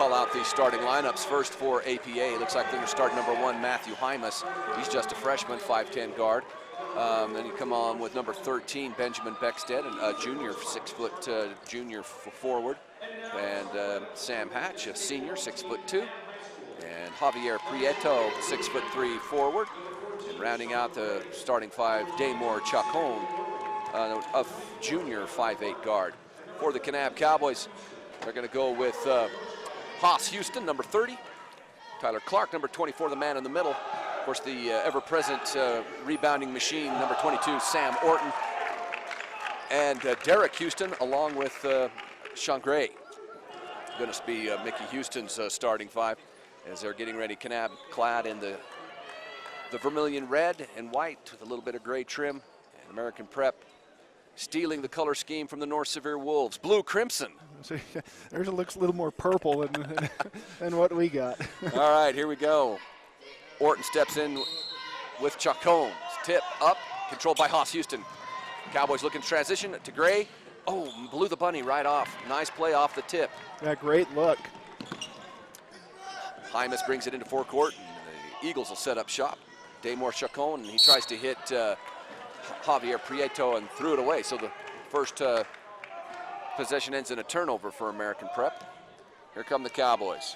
call out the starting lineups. First for APA, looks like they're going to start number 1, Matthew Hymas. He's just a freshman, 5'10" guard. Then you come on with number 13, Benjamin Beckstead, a junior, 6-foot junior forward. And Sam Hatch, a senior, 6'2". And Javier Prieto, 6'3" forward. And rounding out the starting 5, Daymore Chacon, a junior, 5'8" guard. For the Kanab Cowboys, they're going to go with Haas Houston, number 30. Tyler Clark, number 24, the man in the middle. Of course, the ever-present rebounding machine, number 22, Sam Orton. And Derek Houston, along with Sean Gray. Going to be Mickey Houston's starting 5 as they're getting ready. Kanab clad in the vermilion red and white with a little bit of gray trim. And American Prep stealing the color scheme from the North Severe Wolves. Blue crimson. Theirs looks a little more purple than what we got. All right, here we go. Orton steps in with Chacon. Tip up, controlled by Haas Houston. Cowboys looking to transition to Gray. Oh, blew the bunny right off. Nice play off the tip. Yeah, great look. Hymas brings it into forecourt. The Eagles will set up shop. Daymore Chacon, and he tries to hit Javier Prieto and threw it away. So the first possession ends in a turnover for American Prep. Here come the Cowboys.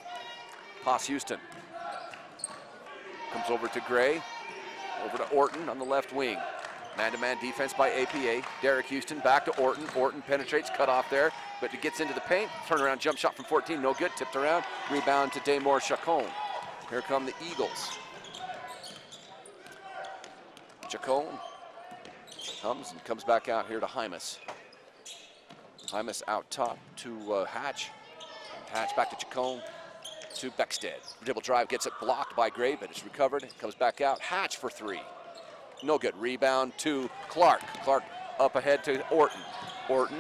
Haas Houston comes over to Gray, over to Orton on the left wing. Man-to-man defense by APA. Derek Houston back to Orton. Orton penetrates, cut off there, but it gets into the paint. Turnaround jump shot from 14, no good. Tipped around, rebound to Daymore Chacon. Here come the Eagles. Chacon comes back out here to Hymas. Hymas out top to Hatch. Hatch back to Chacon to Beckstead. Dribble drive gets it blocked by Gray, but it's recovered. It comes back out. Hatch for 3. No good. Rebound to Clark. Clark up ahead to Orton. Orton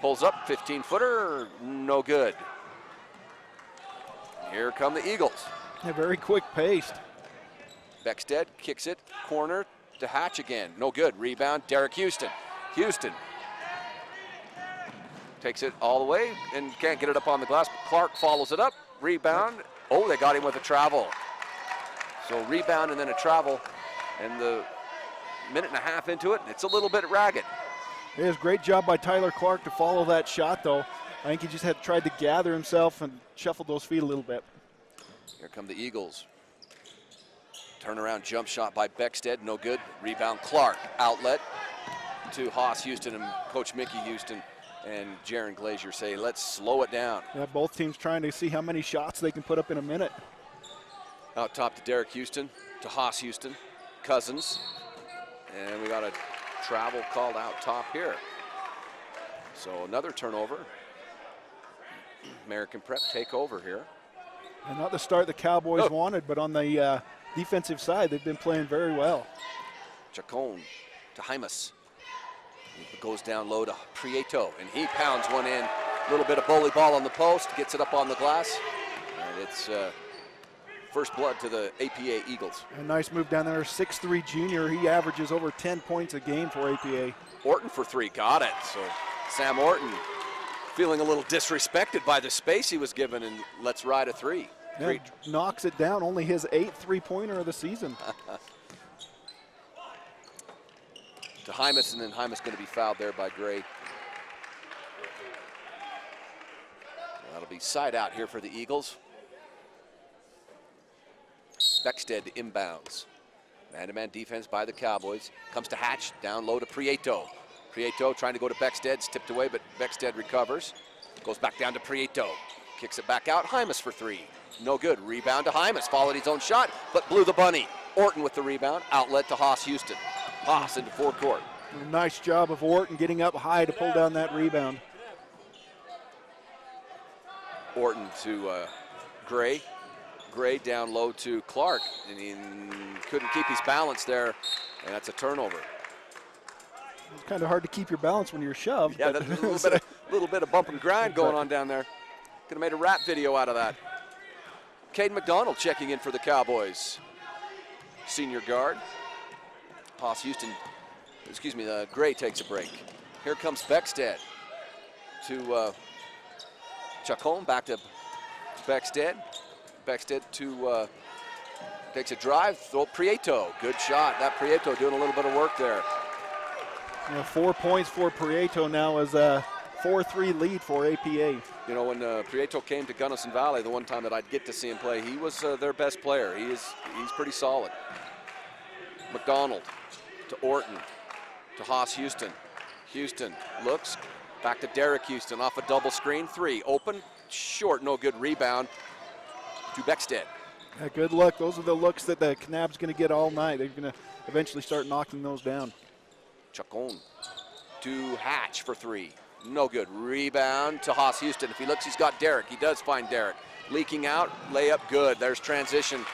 pulls up, 15-footer, no good. Here come the Eagles. Yeah, very quick paced. Beckstead kicks it, corner to Hatch again. No good. Rebound, Derek Houston. Houston takes it all the way and can't get it up on the glass. Clark follows it up. Rebound. Oh, they got him with a travel. So rebound and then a travel. And the minute and a half into it, it's a little bit ragged. It was a great job by Tyler Clark to follow that shot, though. I think he just had tried to gather himself and shuffle those feet a little bit. Here come the Eagles. Turnaround jump shot by Beckstead, no good. Rebound Clark, outlet to Haas Houston, and Coach Mickey Houston and Jaron Glazier say, let's slow it down. Yeah, both teams trying to see how many shots they can put up in a minute. Out top to Derek Houston, to Haas Houston, Cousins, and we got a travel called out top here. So another turnover. American Prep take over here. And not the start the Cowboys wanted, but on the defensive side, they've been playing very well. Chacon to Hymas. It goes down low to Prieto, and he pounds one in. A little bit of bully ball on the post, gets it up on the glass, and it's first blood to the APA Eagles. A nice move down there, 6'3" junior. He averages over 10 points a game for APA. Orton for 3, got it. So Sam Orton feeling a little disrespected by the space he was given, and let's ride a 3. Yeah, knocks it down, only his 8th three-pointer of the season. To Hymas, and then Hymas going to be fouled there by Gray. That'll be side out here for the Eagles. Beckstead inbounds. Man-to-man defense by the Cowboys. Comes to Hatch, down low to Prieto. Prieto trying to go to Beckstead, tipped away, but Beckstead recovers. Goes back down to Prieto. Kicks it back out, Hymas for 3. No good, rebound to Hymas, followed his own shot, but blew the bunny. Orton with the rebound, outlet to Haas Houston. Haas into forecourt. Nice job of Orton getting up high to pull down that rebound. Orton to Gray. Gray down low to Clark, and he couldn't keep his balance there, and that's a turnover. It's kind of hard to keep your balance when you're shoved. Yeah, there's a little bit of bump and grind going on down there. Could have made a rap video out of that. Caden McDonald checking in for the Cowboys. Senior guard. Haas Houston, Gray takes a break. Here comes Beckstead to Chacon, back to Beckstead. Beckstead to takes a drive. Throw Prieto. Good shot. That Prieto doing a little bit of work there. 4 points for Prieto now as a 4-3 lead for APA. You know, when Prieto came to Gunnison Valley, the one time that I'd get to see him play, he was their best player. He's pretty solid. McDonald to Orton to Haas Houston. Houston looks back to Derek Houston off a double screen. 3 open, short, no good. Rebound to Beckstead. Yeah, good look. Those are the looks that the Kanab's going to get all night. They're going to eventually start knocking those down. Chacon to Hatch for 3. No good. Rebound to Haas Houston. If he looks, he's got Derek. He does find Derek. Leaking out, layup good. There's transition.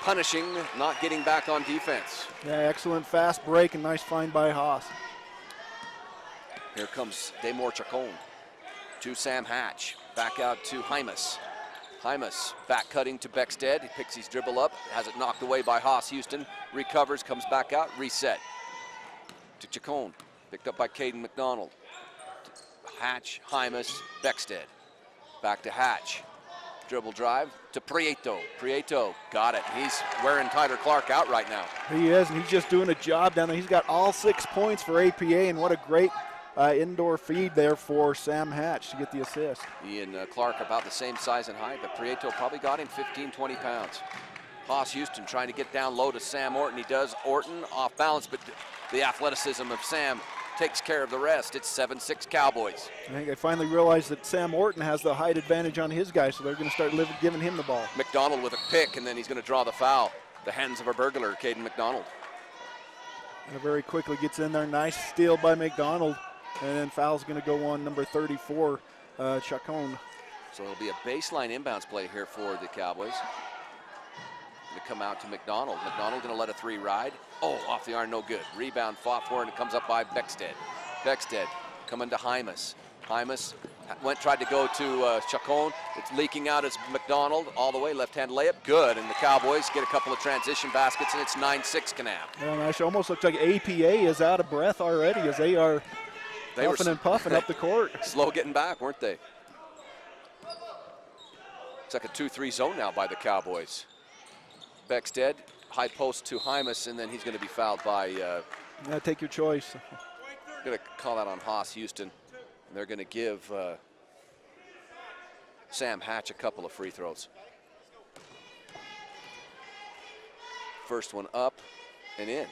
Punishing, not getting back on defense. Yeah, excellent fast break and nice find by Haas. Here comes Damore Chacon to Sam Hatch. Back out to Hymas. Hymas back cutting to Beckstead. He picks his dribble up, has it knocked away by Haas Houston. Recovers, comes back out, reset. To Chacon, picked up by Caden McDonald. Hatch, Hymas, Beckstead. Back to Hatch. Dribble drive to Prieto. Prieto got it. He's wearing Tyler Clark out right now. He is, and he's just doing a job down there. He's got all 6 points for APA, and what a great indoor feed there for Sam Hatch to get the assist. He and Clark about the same size and height, but Prieto probably got him 15, 20 pounds. Haas Houston trying to get down low to Sam Orton. He does. Orton off balance, but the athleticism of Sam takes care of the rest. It's 7-6 Cowboys. I think they finally realized that Sam Orton has the height advantage on his guy, so they're going to start giving him the ball. McDonald with a pick, and then he's going to draw the foul. The hands of a burglar, Caden McDonald. And very quickly gets in there. Nice steal by McDonald. And then foul's going to go on number 34, Chacon. So it'll be a baseline inbounds play here for the Cowboys. Going to come out to McDonald. McDonald going to let a 3 ride. Oh, off the arm, no good. Rebound fought for, and it comes up by Beckstead. Beckstead coming to Hymas. Hymas tried to go to Chacon. It's leaking out as McDonald all the way, left-hand layup, good. And the Cowboys get a couple of transition baskets, and it's 9-6 Kanab. Yeah, nice. Almost looks like APA is out of breath already as they are puffing and puffing up the court. Slow getting back, weren't they? It's like a 2-3 zone now by the Cowboys. Beckstead, high post to Hymas, and then he's going to be fouled by... Yeah, take your choice. Going to call that on Haas Houston. And they're going to give Sam Hatch a couple of free throws. First one up and in.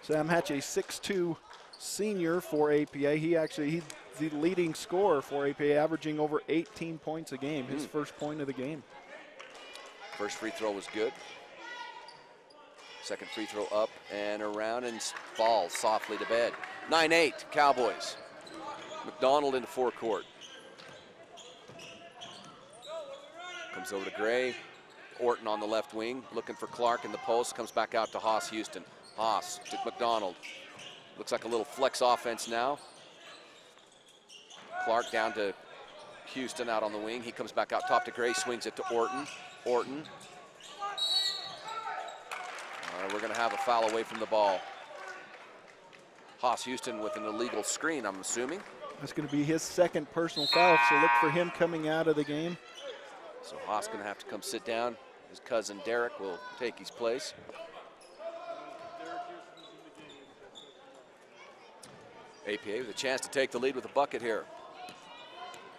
Sam Hatch, a 6'2" senior for APA. He's the leading scorer for APA, averaging over 18 points a game, his first point of the game. First free throw was good. Second free throw up and around and falls softly to bed. 9-8 Cowboys. McDonald into forecourt. Comes over to Gray. Orton on the left wing, looking for Clark in the post. Comes back out to Haas Houston. Haas to McDonald. Looks like a little flex offense now. Clark down to Houston out on the wing. He comes back out top to Gray, swings it to Orton. Orton. We're going to have a foul away from the ball. Haas Houston with an illegal screen, I'm assuming. That's going to be his second personal foul, so look for him coming out of the game. So Haas going to have to come sit down. His cousin Derek will take his place. APA with a chance to take the lead with a bucket here.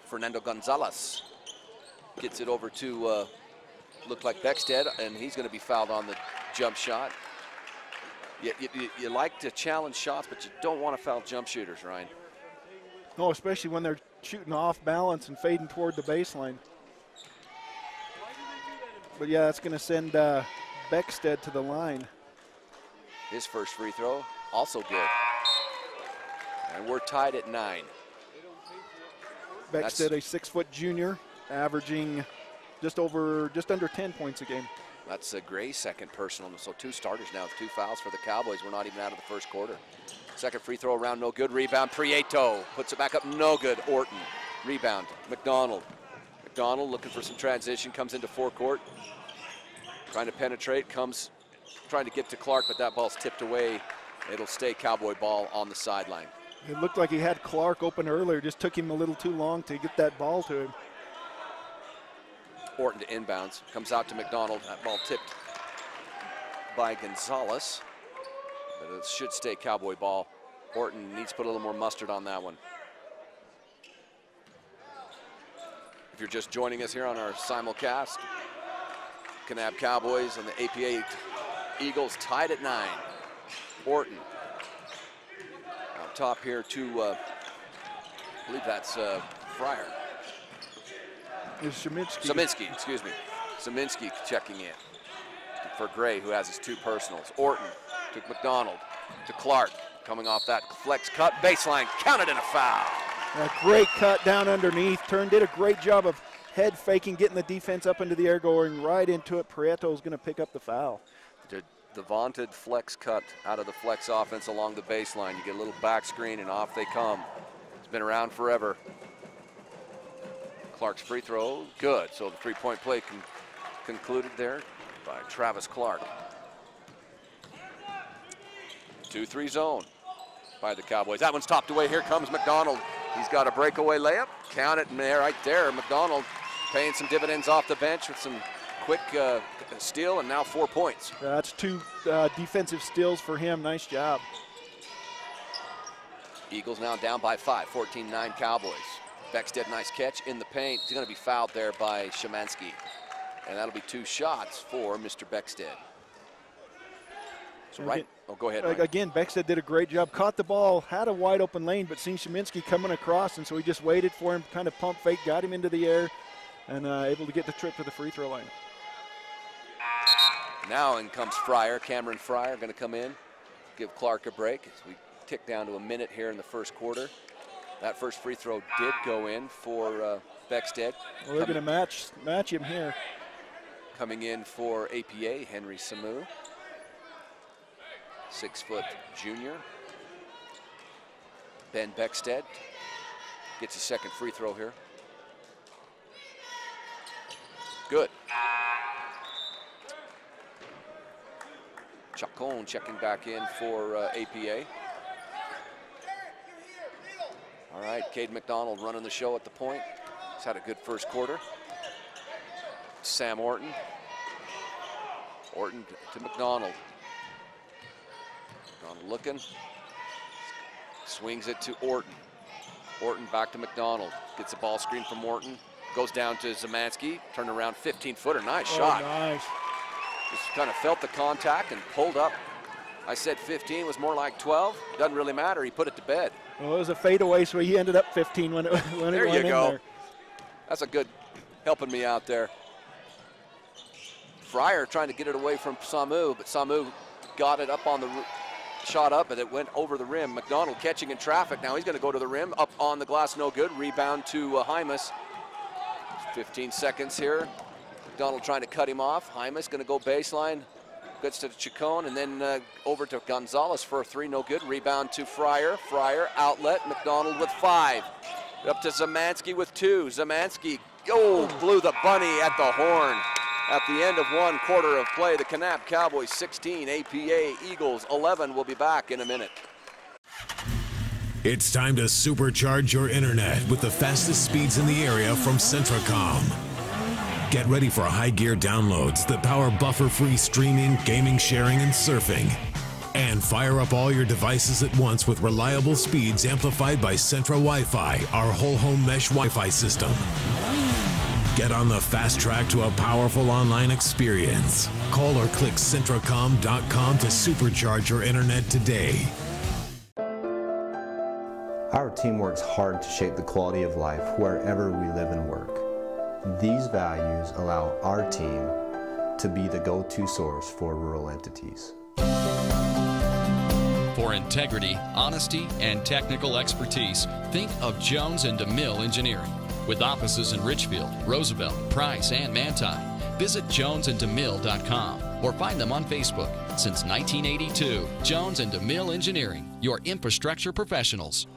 Fernando Gonzalez gets it over to look like Beckstead, and he's going to be fouled on the jump shot. You like to challenge shots, but you don't want to foul jump shooters, Ryan. No, especially when they're shooting off balance and fading toward the baseline. But yeah, that's going to send Beckstead to the line. His first free throw, also good. And we're tied at 9. Beckstead, a 6-foot junior, averaging just under 10 points a game. That's a Gray second personal, so 2 starters now with 2 fouls for the Cowboys. We're not even out of the first quarter. Second free throw around, no good. Rebound, Prieto puts it back up, no good. Orton, rebound, McDonald. McDonald looking for some transition, comes into forecourt. Trying to penetrate, comes trying to get to Clark, but that ball's tipped away. It'll stay Cowboy ball on the sideline. It looked like he had Clark open earlier, just took him a little too long to get that ball to him. Orton to inbounds. Comes out to McDonald. That ball tipped by Gonzalez. But it should stay Cowboy ball. Orton needs to put a little more mustard on that one. If you're just joining us here on our simulcast, Kanab Cowboys and the APA Eagles tied at 9. Orton out top here to, I believe that's Fryer. It's Szyminski, excuse me. Szyminski checking in for Gray, who has his 2 personals. Orton to McDonald, to Clark, coming off that flex cut, baseline, counted in a foul. A great cut down underneath. Did a great job of head faking, getting the defense up into the air, going right into it. Prieto's going to pick up the foul. The vaunted flex cut out of the flex offense along the baseline. You get a little back screen and off they come. It's been around forever. Clark's free throw, good. So the 3-point play concluded there by Travis Clark. 2-3 zone by the Cowboys. That one's topped away. Here comes McDonald. He's got a breakaway layup. Count it in there, right there. McDonald paying some dividends off the bench with some quick steal, and now 4 points. That's 2 defensive steals for him. Nice job. Eagles now down by 5, 14-9 Cowboys. Beckstead, nice catch in the paint. He's going to be fouled there by Szymanski. And that'll be 2 shots for Mr. Beckstead. So right, go ahead, Mike. Again, Beckstead did a great job. Caught the ball, had a wide open lane, but seen Szymanski coming across, and so he just waited for him, kind of pump fake, got him into the air, and able to get the trip to the free throw line. Now in comes Fryer. Cameron Fryer going to come in, give Clark a break as we tick down to a minute here in the first quarter. That first free throw did go in for Beckstead. Well, they're going to match him here. Coming in for APA, Henry Samu. 6-foot junior. Ben Beckstead gets his second free throw here. Good. Chacon checking back in for APA. All right, Cade McDonald running the show at the point. He's had a good first quarter. Sam Orton. Orton to McDonald. McDonald looking. Swings it to Orton. Orton back to McDonald. Gets the ball screen from Orton. Goes down to Szymanski. Turn around, 15-footer. Nice shot. Nice. Just kind of felt the contact and pulled up. I said 15 was more like 12. Doesn't really matter. He put it to bed. Well, it was a fadeaway, so he ended up 15 when it went there you in go. there. That's a good helping me out there. Fryer trying to get it away from Samu, but Samu got it up on the shot up, and it went over the rim. McDonald catching in traffic. Now he's going to go to the rim. Up on the glass, no good. Rebound to Hymas. 15 seconds here. McDonald trying to cut him off. Hymas going to go baseline. Gets to Chacon, and then over to Gonzalez for a 3, no good. Rebound to Fryer. Fryer, outlet. McDonald with 5. Up to Szymanski with 2. Szymanski, blew the bunny at the horn. At the end of 1 quarter of play, the Kanab Cowboys 16, APA Eagles 11. We'll be back in a minute. It's time to supercharge your internet with the fastest speeds in the area from Centracom. Get ready for high gear downloads that power buffer-free streaming, gaming, sharing, and surfing. And fire up all your devices at once with reliable speeds amplified by Centra Wi-Fi, our whole home mesh Wi-Fi system. Get on the fast track to a powerful online experience. Call or click Centracom.com to supercharge your internet today. Our team works hard to shape the quality of life wherever we live and work. These values allow our team to be the go-to source for rural entities. For integrity, honesty, and technical expertise, think of Jones and DeMille Engineering. With offices in Richfield, Roosevelt, Price, and Manti, visit jonesanddemille.com or find them on Facebook. Since 1982, Jones and DeMille Engineering, your infrastructure professionals.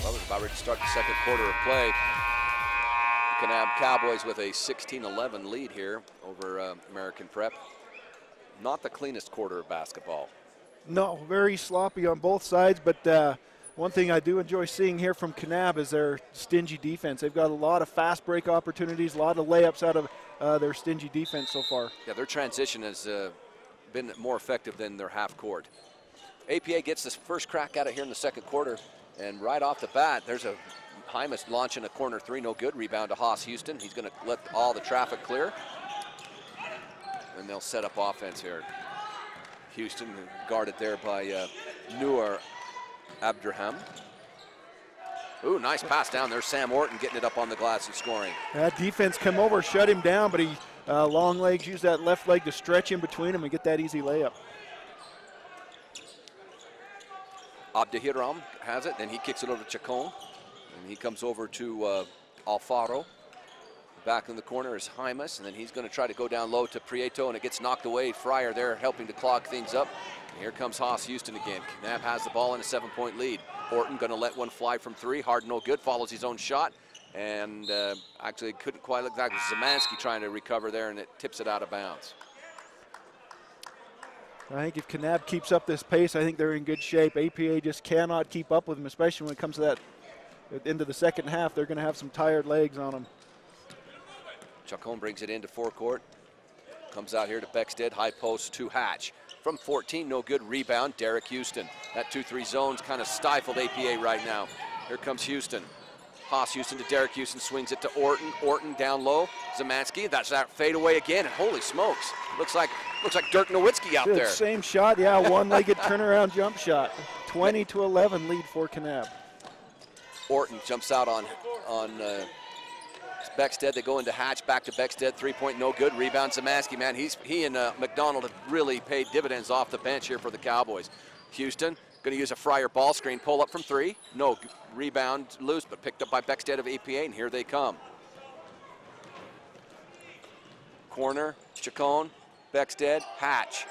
Well, we're about ready to start the second quarter of play. The Kanab Cowboys with a 16-11 lead here over American Prep. Not the cleanest quarter of basketball. No, very sloppy on both sides, but One thing I do enjoy seeing here from Kanab is their stingy defense. They've got a lot of fast break opportunities, a lot of layups out of their stingy defense so far. Yeah, their transition has been more effective than their half court. APA gets this first crack at it here in the second quarter, and right off the bat, there's a Hymas launching a corner three, no good. Rebound to Haas Houston. He's going to let all the traffic clear, and they'll set up offense here. Houston guarded there by Noor Abdurham. Ooh, nice pass down there. Sam Orton getting it up on the glass and scoring. That defense come over, shut him down, but he long legs, use that left leg to stretch in between them and get that easy layup. Abdihiram has it, then he kicks it over to Chacon, and he comes over to Alfaro. Back in the corner is Hymas, and then he's going to try to go down low to Prieto, and it gets knocked away. Fryer there helping to clog things up. And here comes Haas Houston again. Kanab has the ball in a 7-point lead. Orton going to let one fly from three. Hard, no good. Follows his own shot, and actually couldn't quite look back. It was Zemansky trying to recover there, and it tips it out of bounds. I think if Kanab keeps up this pace, I think they're in good shape. APA just cannot keep up with them, especially when it comes to that into the second half. They're going to have some tired legs on them. Chacon brings it into forecourt. Comes out here to Beckstead, high post to Hatch. From 14, no good. Rebound, Derek Houston. That 2-3 zone's kind of stifled APA right now. Here comes Houston. Haas Houston to Derek Houston, swings it to Orton. Orton down low. Zemansky, that's that fade away again. And holy smokes, looks like Dirk Nowitzki out there. Same shot, yeah, one-legged turnaround jump shot. 20-11 lead for Kanab. Orton jumps out on Beckstead. They go into Hatch, back to Beckstead. 3-point, no good. Rebound, Zemansky, man. He and McDonald have really paid dividends off the bench here for the Cowboys. Houston going to use a Fryer ball screen, pull up from three. No, rebound loose, but picked up by Beckstead of APA, and here they come. Corner, Chacon, Beckstead, Hatch.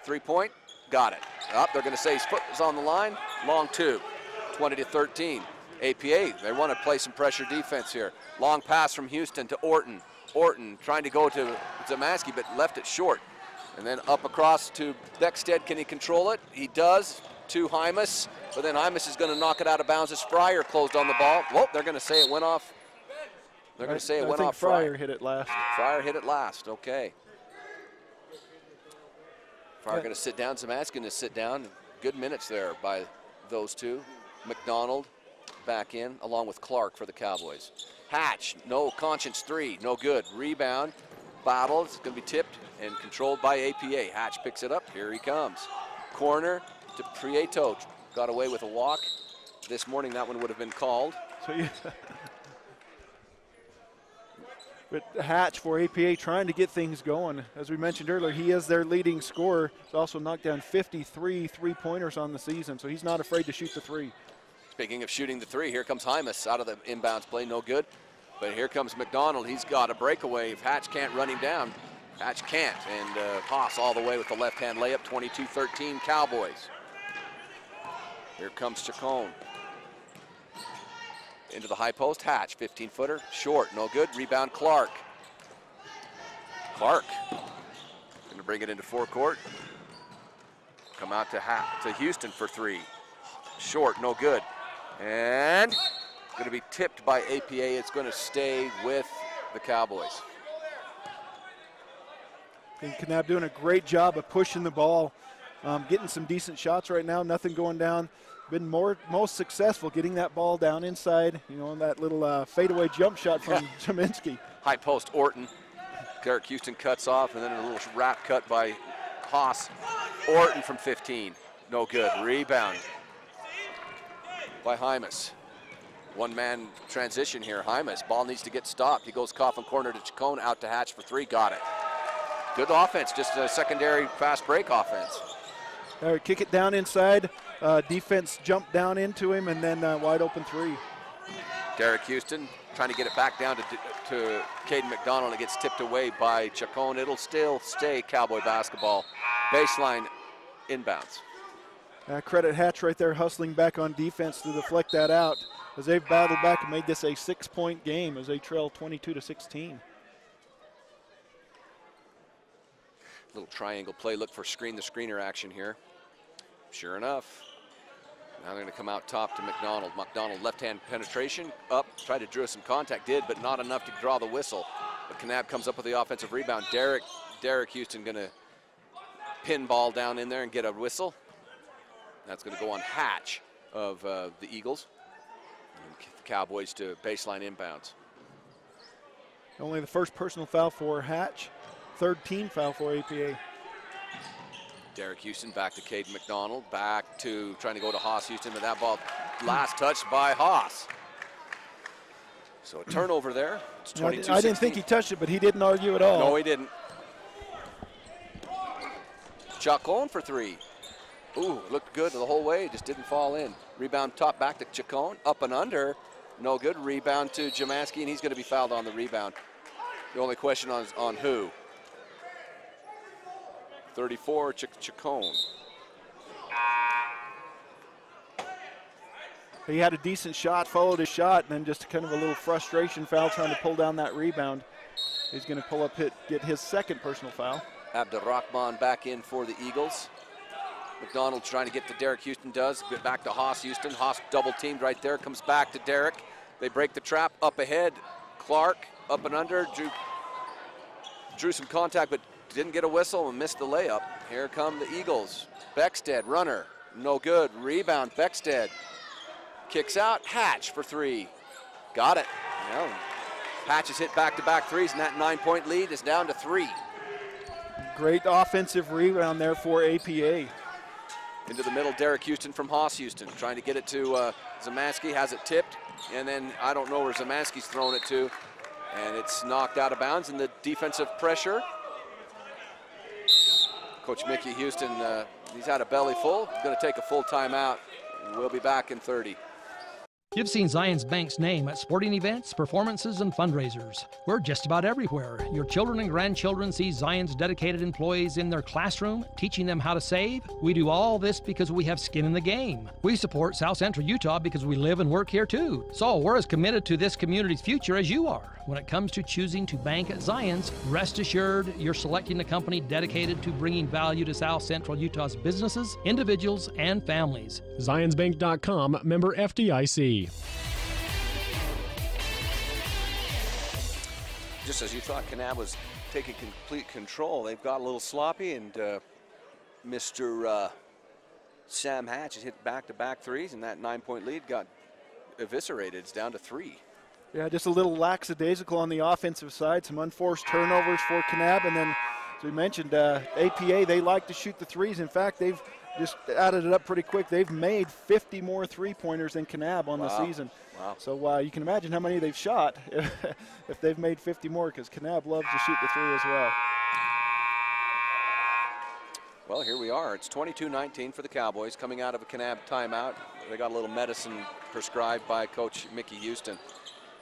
3-point, got it. Up, they're going to say his foot was on the line. Long two, 20-13. APA, they want to play some pressure defense here. Long pass from Houston to Orton. Orton trying to go to Zemansky, but left it short. And then up across to Beckstead. Can he control it? He does. To Hymas, but then Hymas is going to knock it out of bounds as Fryer closed on the ball. Whoa, they're going to say it went off. They're going to say it went off Fryer. Fryer hit it last. Fryer hit it last, okay. Fryer going to sit down. Zemansky going to sit down. Good minutes there by those two. McDonald back in, along with Clark for the Cowboys. Hatch, no conscience three, no good. Rebound, battle, it's going to be tipped and controlled by APA. Hatch picks it up, here he comes. Corner to Prieto, got away with a walk. This morning that one would have been called. So yeah. But Hatch for APA trying to get things going. As we mentioned earlier, he is their leading scorer. He's also knocked down 53 three-pointers on the season, so he's not afraid to shoot the three. Speaking of shooting the three, here comes Hymas out of the inbounds play, no good. But here comes McDonald, he's got a breakaway. If Hatch can't run him down, Hatch can't. And Haas all the way with the left-hand layup, 22-13 Cowboys. Here comes Chacon. Into the high post, Hatch, 15-footer, short, no good. Rebound, Clark. Clark, gonna bring it into forecourt. Come out to Houston for three. Short, no good. And gonna be tipped by APA. It's gonna stay with the Cowboys. I think Kanab doing a great job of pushing the ball, getting some decent shots right now, nothing going down. Been most successful getting that ball down inside, you know, that little fadeaway jump shot from Zemansky. High post, Orton. Derek Houston cuts off, and then a little wrap cut by Haas. Orton from 15, no good. Rebound by Hymas. One-man transition here. Hymas, ball needs to get stopped. He goes coffin corner to Chacon, out to Hatch for three, got it. Good offense, just a secondary fast break offense. All right, kick it down inside. Defense jumped down into him, and then wide open three. Derek Houston trying to get it back down to Caden McDonald. It gets tipped away by Chacon. It'll still stay Cowboy basketball. Baseline inbounds. Credit Hatch right there hustling back on defense to deflect that out as they've battled back and made this a 6-point game as they trail 22-16. Little triangle play, look for screen the screener action here. Sure enough, Now they're going to come out top to McDonald. McDonald left-hand penetration, up, tried to draw some contact, did, but not enough to draw the whistle. But Kanab comes up with the offensive rebound. Derek Houston going to pin ball down in there and get a whistle. That's going to go on Hatch of the Eagles. And the Cowboys to baseline inbounds. Only the first personal foul for Hatch, third team foul for APA. Derek Houston back to Caden McDonald, back to trying to go to Haas Houston, but that ball last touched by Haas. So a turnover there. It's 22-16. I didn't think he touched it, but he didn't argue at all. No, he didn't. Chacon for three. Ooh, looked good the whole way, just didn't fall in. Rebound top back to Chacon, up and under. No good. Rebound to Jamaski, and he's going to be fouled on the rebound. The only question on who? 34, Chacon. He had a decent shot, followed his shot, and then just kind of a little frustration foul trying to pull down that rebound. He's going to pull up, get his second personal foul. Abdurrahman back in for the Eagles. McDonald trying to get to Derek Houston, does. Get back to Haas Houston. Haas double teamed right there, comes back to Derek. They break the trap, up ahead. Clark up and under, drew some contact, but didn't get a whistle and missed the layup. Here come the Eagles. Beckstead, runner, no good. Rebound, Beckstead. Kicks out, Hatch for three. Got it. Yeah. Hatch has hit back-to-back threes, and that 9-point lead is down to 3. Great offensive rebound there for APA. Into the middle, Derek Houston from Haas Houston, trying to get it to Zamansky, has it tipped, and then I don't know where Zamansky's thrown it to, and it's knocked out of bounds, and the defensive pressure. Coach Mickey Houston, he's had a belly full. He's going to take a full timeout. We'll be back in 30. You've seen Zions Bank's name at sporting events, performances, and fundraisers. We're just about everywhere. Your children and grandchildren see Zions' dedicated employees in their classroom, teaching them how to save. We do all this because we have skin in the game. We support South Central Utah because we live and work here too. So we're as committed to this community's future as you are. When it comes to choosing to bank at Zions, rest assured you're selecting a company dedicated to bringing value to South Central Utah's businesses, individuals, and families. ZionsBank.com, member FDIC. Just as you thought Kanab was taking complete control, they've got a little sloppy, and Mr. Sam Hatch has hit back-to-back threes, and that 9-point lead got eviscerated. It's down to 3. Yeah, just a little lackadaisical on the offensive side. Some unforced turnovers for Kanab, and then, as we mentioned, APA, they like to shoot the threes. In fact, they've just added it up pretty quick. They've made 50 more three-pointers than Kanab on the season. Wow. So you can imagine how many they've shot if they've made 50 more, because Kanab loves to shoot the three as well. Well, here we are. It's 22-19 for the Cowboys coming out of a Kanab timeout. They got a little medicine prescribed by Coach Mickey Houston.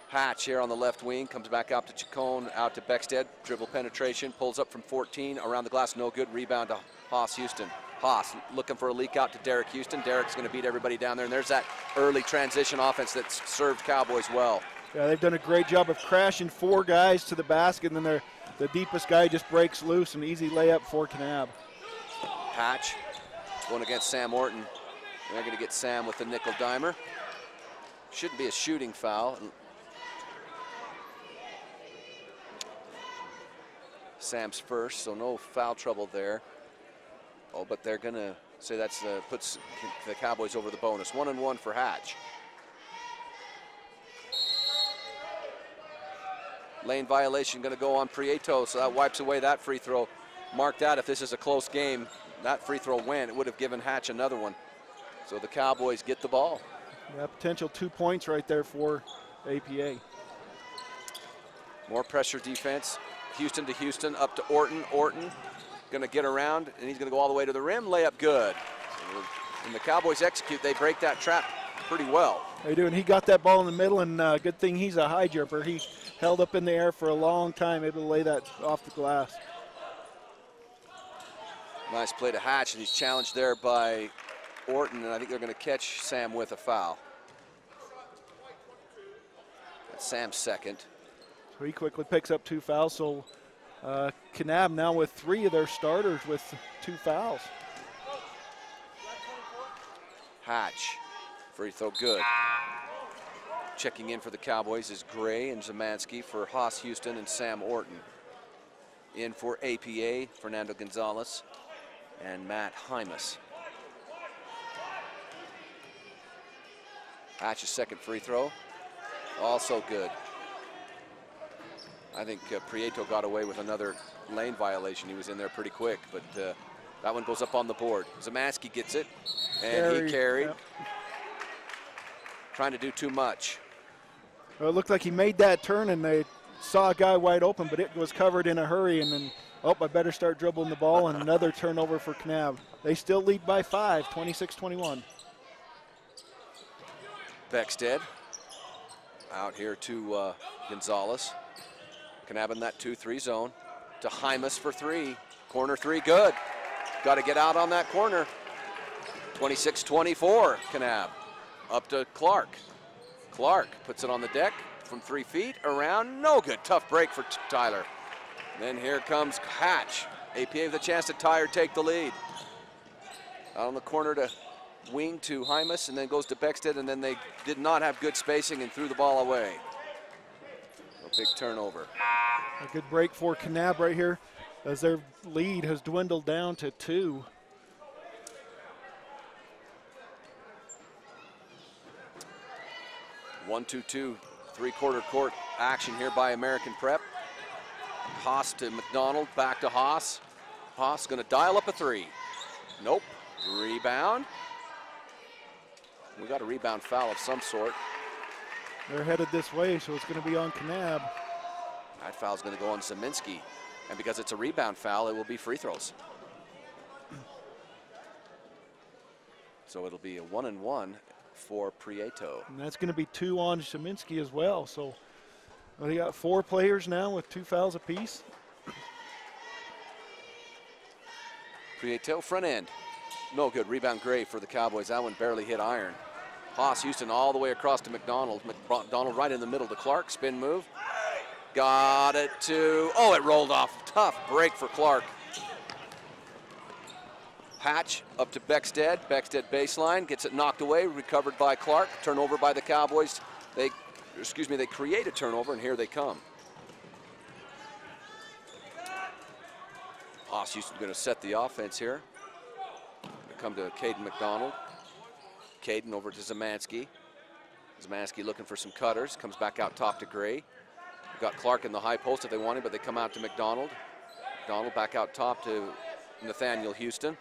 Hatch here on the left wing, comes back out to Chacon, out to Beckstead, dribble penetration, pulls up from 14, around the glass, no good, rebound to Haas Houston. Haas looking for a leak out to Derek Houston. Derek's going to beat everybody down there, and there's that early transition offense that's served Cowboys well. Yeah, they've done a great job of crashing 4 guys to the basket, and then the deepest guy just breaks loose, an easy layup for Kanab. Hatch going against Sam Orton. They're going to get Sam with the nickel dimer. Shouldn't be a shooting foul. Sam's first, so no foul trouble there. Oh, but they're going to say that's puts the Cowboys over the bonus. 1-and-1 for Hatch. Lane violation going to go on Prieto, so that wipes away that free throw. Mark that if this is a close game. That free throw went. It would have given Hatch another one. So the Cowboys get the ball. Yeah, potential 2 points right there for APA. More pressure defense. Houston to Houston, up to Orton. Orton going to get around, and he's going to go all the way to the rim. Layup good. So when the Cowboys execute, they break that trap pretty well. They do, and he got that ball in the middle, and good thing he's a high jumper. He held up in the air for a long time, able to lay that off the glass. Nice play to Hatch, and he's challenged there by Orton, and I think they're going to catch Sam with a foul. That's Sam's second. So he quickly picks up 2 fouls, so Kanab now with 3 of their starters with 2 fouls. Hatch Free throw good. Checking in for the Cowboys is Gray and Zemansky for Haas Houston and Sam Orton. In for APA, Fernando Gonzalez and Matt Hymas. Hatch's second free throw, also good. I think Prieto got away with another lane violation. He was in there pretty quick, but that one goes up on the board. Zemansky gets it, and he carried. Yep. Trying to do too much. Well, it looked like he made that turn, and they saw a guy wide open, but it was covered in a hurry, and then, oh, I better start dribbling the ball, and another turnover for Kanab. They still lead by 5, 26-21. Beckstead out here to Gonzalez. Kanab in that 2-3 zone to Hymas for 3. Corner 3, good. Got to get out on that corner. 26-24, Kanab. Up to Clark. Clark puts it on the deck from 3 feet, around, no good. Tough break for Tyler. Then here comes Hatch. APA with a chance to tie or take the lead. Out on the corner to wing to Hymas, and then goes to Beckstead, and then they did not have good spacing and threw the ball away. A big turnover. A good break for Kanab right here as their lead has dwindled down to 2. One, 2-2, 3-quarter court action here by American Prep. Haas to McDonald, back to Haas. Haas gonna dial up a 3. Nope, rebound. We got a rebound foul of some sort. They're headed this way, so it's gonna be on Kanab. That foul's gonna go on Zeminski. And because it's a rebound foul, it will be free throws. So it'll be a 1-and-1 for Prieto. And that's gonna be 2 on Zeminski as well, so they got 4 players now with 2 fouls apiece. Prieto front end. No good, rebound Gray for the Cowboys. That one barely hit iron. Haas Houston all the way across to McDonald. McDonald right in the middle to Clark, spin move. Got it to, oh, it rolled off. Tough break for Clark. Hatch up to Beckstead. Beckstead baseline, gets it knocked away, recovered by Clark. Turnover by the Cowboys. They create a turnover, and here they come. Haas Houston going to set the offense here. They come to Caden McDonald. Caden over to Zemansky. Zemansky looking for some cutters. Comes back out top to Gray. We've got Clark in the high post if they want him, but they come out to McDonald. McDonald back out top to Nathaniel Houston.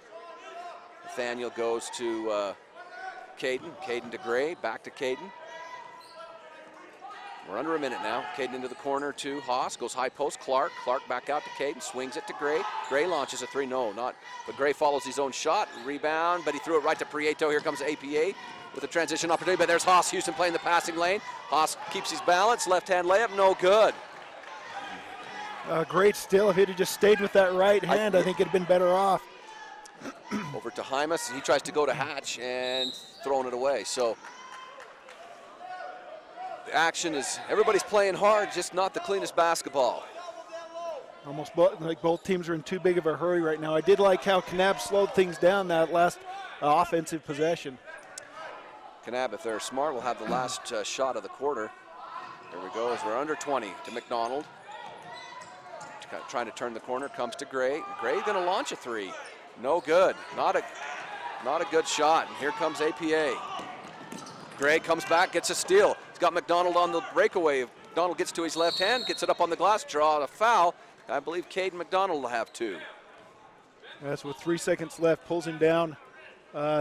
Nathaniel goes to Caden. Caden to Gray. Back to Caden. We're under a minute now. Caden into the corner to Haas. Goes high post. Clark. Clark back out to Caden. Swings it to Gray. Gray launches a 3. No, not. But Gray follows his own shot. Rebound, but he threw it right to Prieto. Here comes APA with a transition opportunity. But there's Haas Houston playing the passing lane. Haas keeps his balance. Left-hand layup. No good. Great steal. If he'd have just stayed with that right hand, I think it'd have been better off. Over to Hymas. He tries to go to Hatch and throwing it away. So the action is, everybody's playing hard, just not the cleanest basketball. Almost like both teams are in too big of a hurry right now. I did like how Kanab slowed things down that last offensive possession. Kanab, if they're smart, will have the last shot of the quarter. There we go, as we're under 20 to McDonald. Trying to turn the corner, comes to Gray. Gray gonna launch a 3. No good, not a good shot. And here comes APA. Gray comes back, gets a steal. He's got McDonald on the breakaway. If McDonald gets to his left hand, gets it up on the glass, draw a foul. I believe Caden McDonald will have 2. That's with 3 seconds left, pulls him down.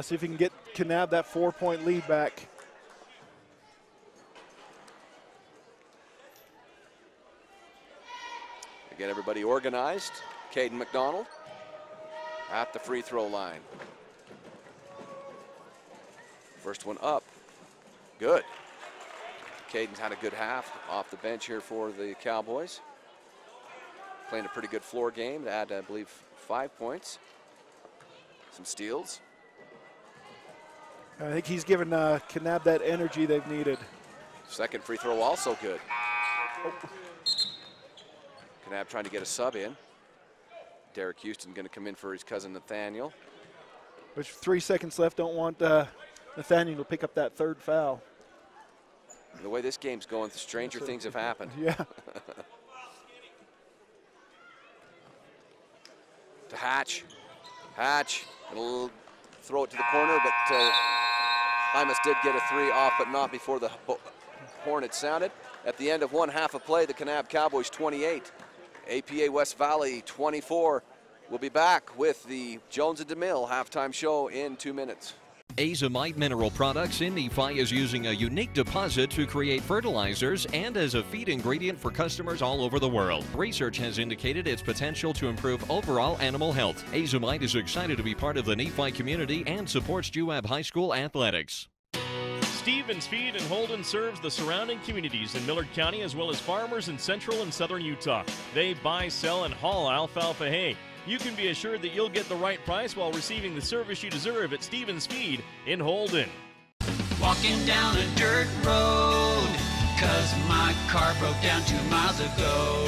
See if he can get Kanab that 4-point lead back. Again, everybody organized. Caden McDonald at the free throw line. First one up. Good. Caden's had a good half off the bench here for the Cowboys. Playing a pretty good floor game to add, I believe, 5 points. Some steals. I think he's given Kanab that energy they've needed. Second free throw also good. Oh. Kanab trying to get a sub in. Derek Houston going to come in for his cousin Nathaniel. With 3 seconds left, don't want Nathaniel will pick up that third foul. The way this game's going, stranger things have happened. Yeah. To Hatch. Hatch will throw it to the corner, but Hymas did get a 3 off, but not before the horn had sounded. At the end of one half of play, the Kanab Cowboys 28, APA West Valley 24. We'll be back with the Jones and DeMille halftime show in 2 minutes. Azomite Mineral Products in Nephi is using a unique deposit to create fertilizers and as a feed ingredient for customers all over the world. Research has indicated its potential to improve overall animal health. Azomite is excited to be part of the Nephi community and supports UAB High School athletics. Stevens Feed in Holden serves the surrounding communities in Millard County as well as farmers in central and southern Utah. They buy, sell, and haul alfalfa hay. You can be assured that you'll get the right price while receiving the service you deserve at Stevens Feed in Holden. Walking down a dirt road, 'cause my car broke down 2 miles ago.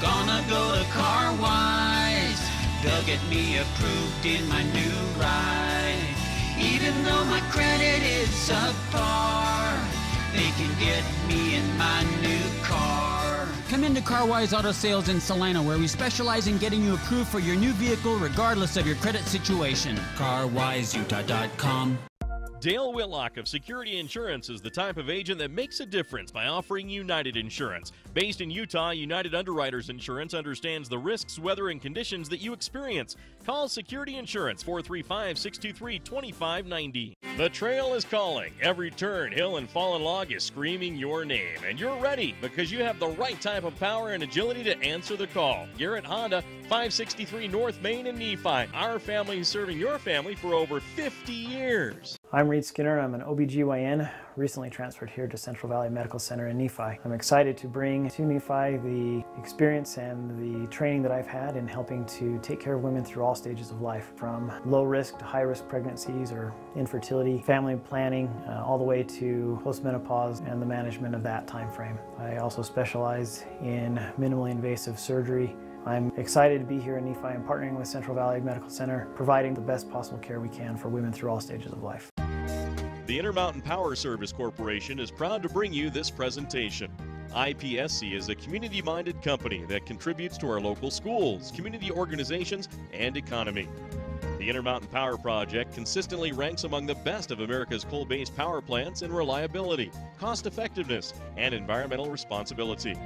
Gonna go to Car-Wise, they'll get me approved in my new ride. Even though my credit is subpar, they can get me in my new car. Come into Car-Wise Auto Sales in Salina, where we specialize in getting you approved for your new vehicle regardless of your credit situation. CarWiseUtah.com. Dale Whitlock of Security Insurance is the type of agent that makes a difference by offering United Insurance. Based in Utah, United Underwriters Insurance understands the risks, weather, and conditions that you experience. Call Security Insurance 435-623-2590. The trail is calling. Every turn, hill, and fallen log is screaming your name. And you're ready because you have the right type of power and agility to answer the call. Garrett Honda, 563 North Main in Nephi. Our family is serving your family for over 50 years. I'm Reed Skinner. I'm an OBGYN, recently transferred here to Central Valley Medical Center in Nephi. I'm excited to bring to Nephi the experience and the training that I've had in helping to take care of women through all stages of life, from low risk to high risk pregnancies or infertility, family planning, all the way to postmenopause and the management of that time frame. I also specialize in minimally invasive surgery. I'm excited to be here in Nephi and partnering with Central Valley Medical Center, providing the best possible care we can for women through all stages of life. The Intermountain Power Service Corporation is proud to bring you this presentation. IPSC is a community-minded company that contributes to our local schools, community organizations, and economy. The Intermountain Power Project consistently ranks among the best of America's coal-based power plants in reliability, cost-effectiveness, and environmental responsibility.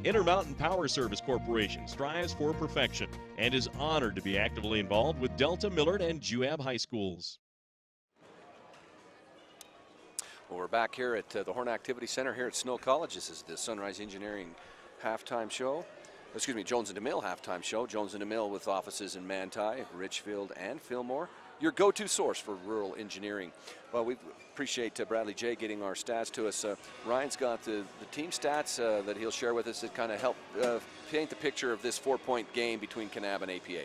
Intermountain Power Service Corporation strives for perfection and is honored to be actively involved with Delta, Millard, and UAB High Schools. Well, we're back here at the Horn Activity Center here at Snow College. This is the Sunrise Engineering halftime show. Excuse me, Jones and DeMille halftime show. Jones and DeMille with offices in Manti, Richfield, and Fillmore. Your go-to source for rural engineering. Well, we appreciate Bradley J getting our stats to us. Ryan's got the team stats that he'll share with us that kind of help paint the picture of this 4-point game between Kanab and APA.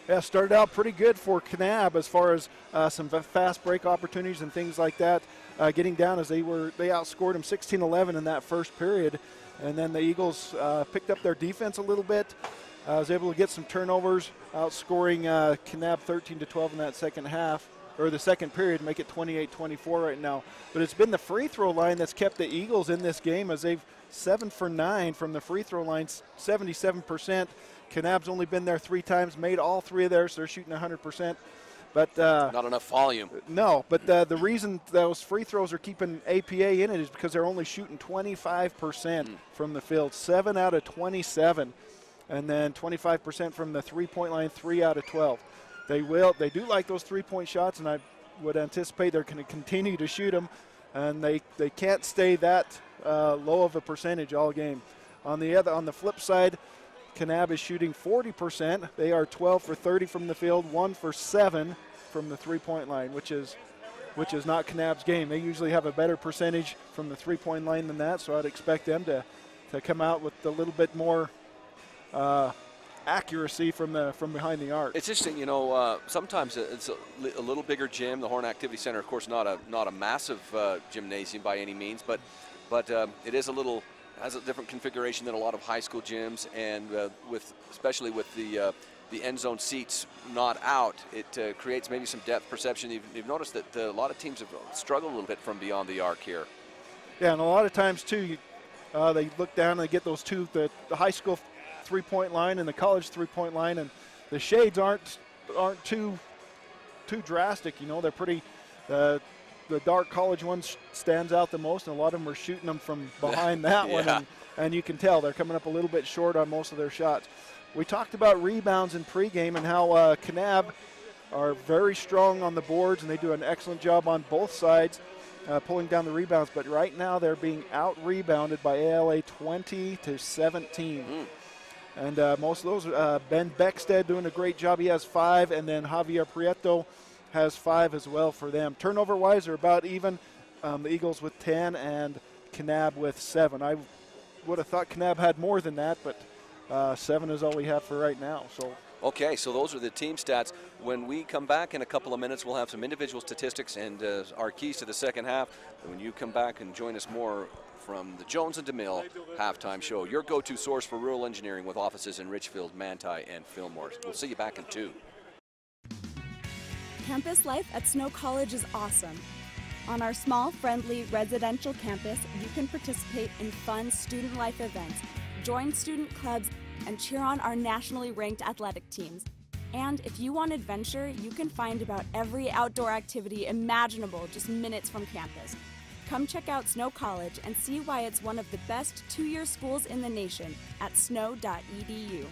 Yeah, started out pretty good for Kanab as far as some fast break opportunities and things like that. Getting down as they outscored them 16-11 in that first period, and then the Eagles picked up their defense a little bit. Was able to get some turnovers, outscoring Kanab 13-12 in that second half, or the second period, make it 28-24 right now. But it's been the free throw line that's kept the Eagles in this game, as they've 7 for 9 from the free throw line, 77%. Kanab's only been there 3 times, made all 3 of theirs, so they're shooting 100%. But not enough volume. No, but the reason those free throws are keeping APA in it is because they're only shooting 25% from the field, 7 out of 27, and then 25% from the three-point line, 3 out of 12. They do like those three-point shots, and I would anticipate they're going to continue to shoot them, and they can't stay that low of a percentage all game. On the flip side, Kanab is shooting 40%. They are 12 for 30 from the field, 1 for 7 from the three-point line, which is not Kanab's game. They usually have a better percentage from the three-point line than that, so I'd expect them to come out with a little bit more accuracy from behind the arc. It's interesting, sometimes it's a little bigger gym. The Horn Activity Center, of course, not a massive gymnasium by any means, but it is has a different configuration than a lot of high school gyms, and especially with the the end zone seats not out, it creates maybe some depth perception. You've noticed that a lot of teams have struggled a little bit from beyond the arc here. Yeah, and a lot of times too, they look down and they get those two, the high school three-point line and the college three-point line, and the shades aren't too drastic. You know, they're pretty. The dark college one stands out the most, and a lot of them are shooting them from behind that one, and you can tell they're coming up a little bit short on most of their shots. We talked about rebounds in pregame and how Kanab are very strong on the boards, and they do an excellent job on both sides pulling down the rebounds. But right now they're being out-rebounded by ALA 20-17. And most of those, Ben Beckstead doing a great job. He has 5, and then Javier Prieto has 5 as well for them. Turnover-wise, they're about even. The Eagles with 10 and Kanab with 7. I would have thought Kanab had more than that, but 7 is all we have for right now. So. Okay, so those are the team stats. When we come back in a couple of minutes, we'll have some individual statistics and our keys to the second half. And when you come back and join us more from the Jones and DeMille halftime show, your go-to source for rural engineering with offices in Richfield, Manti, and Fillmore. We'll see you back in 2. Campus life at Snow College is awesome. On our small, friendly residential campus, you can participate in fun student life events, join student clubs, and cheer on our nationally ranked athletic teams. And if you want adventure, you can find about every outdoor activity imaginable just minutes from campus. Come check out Snow College and see why it's one of the best 2-year schools in the nation at snow.edu.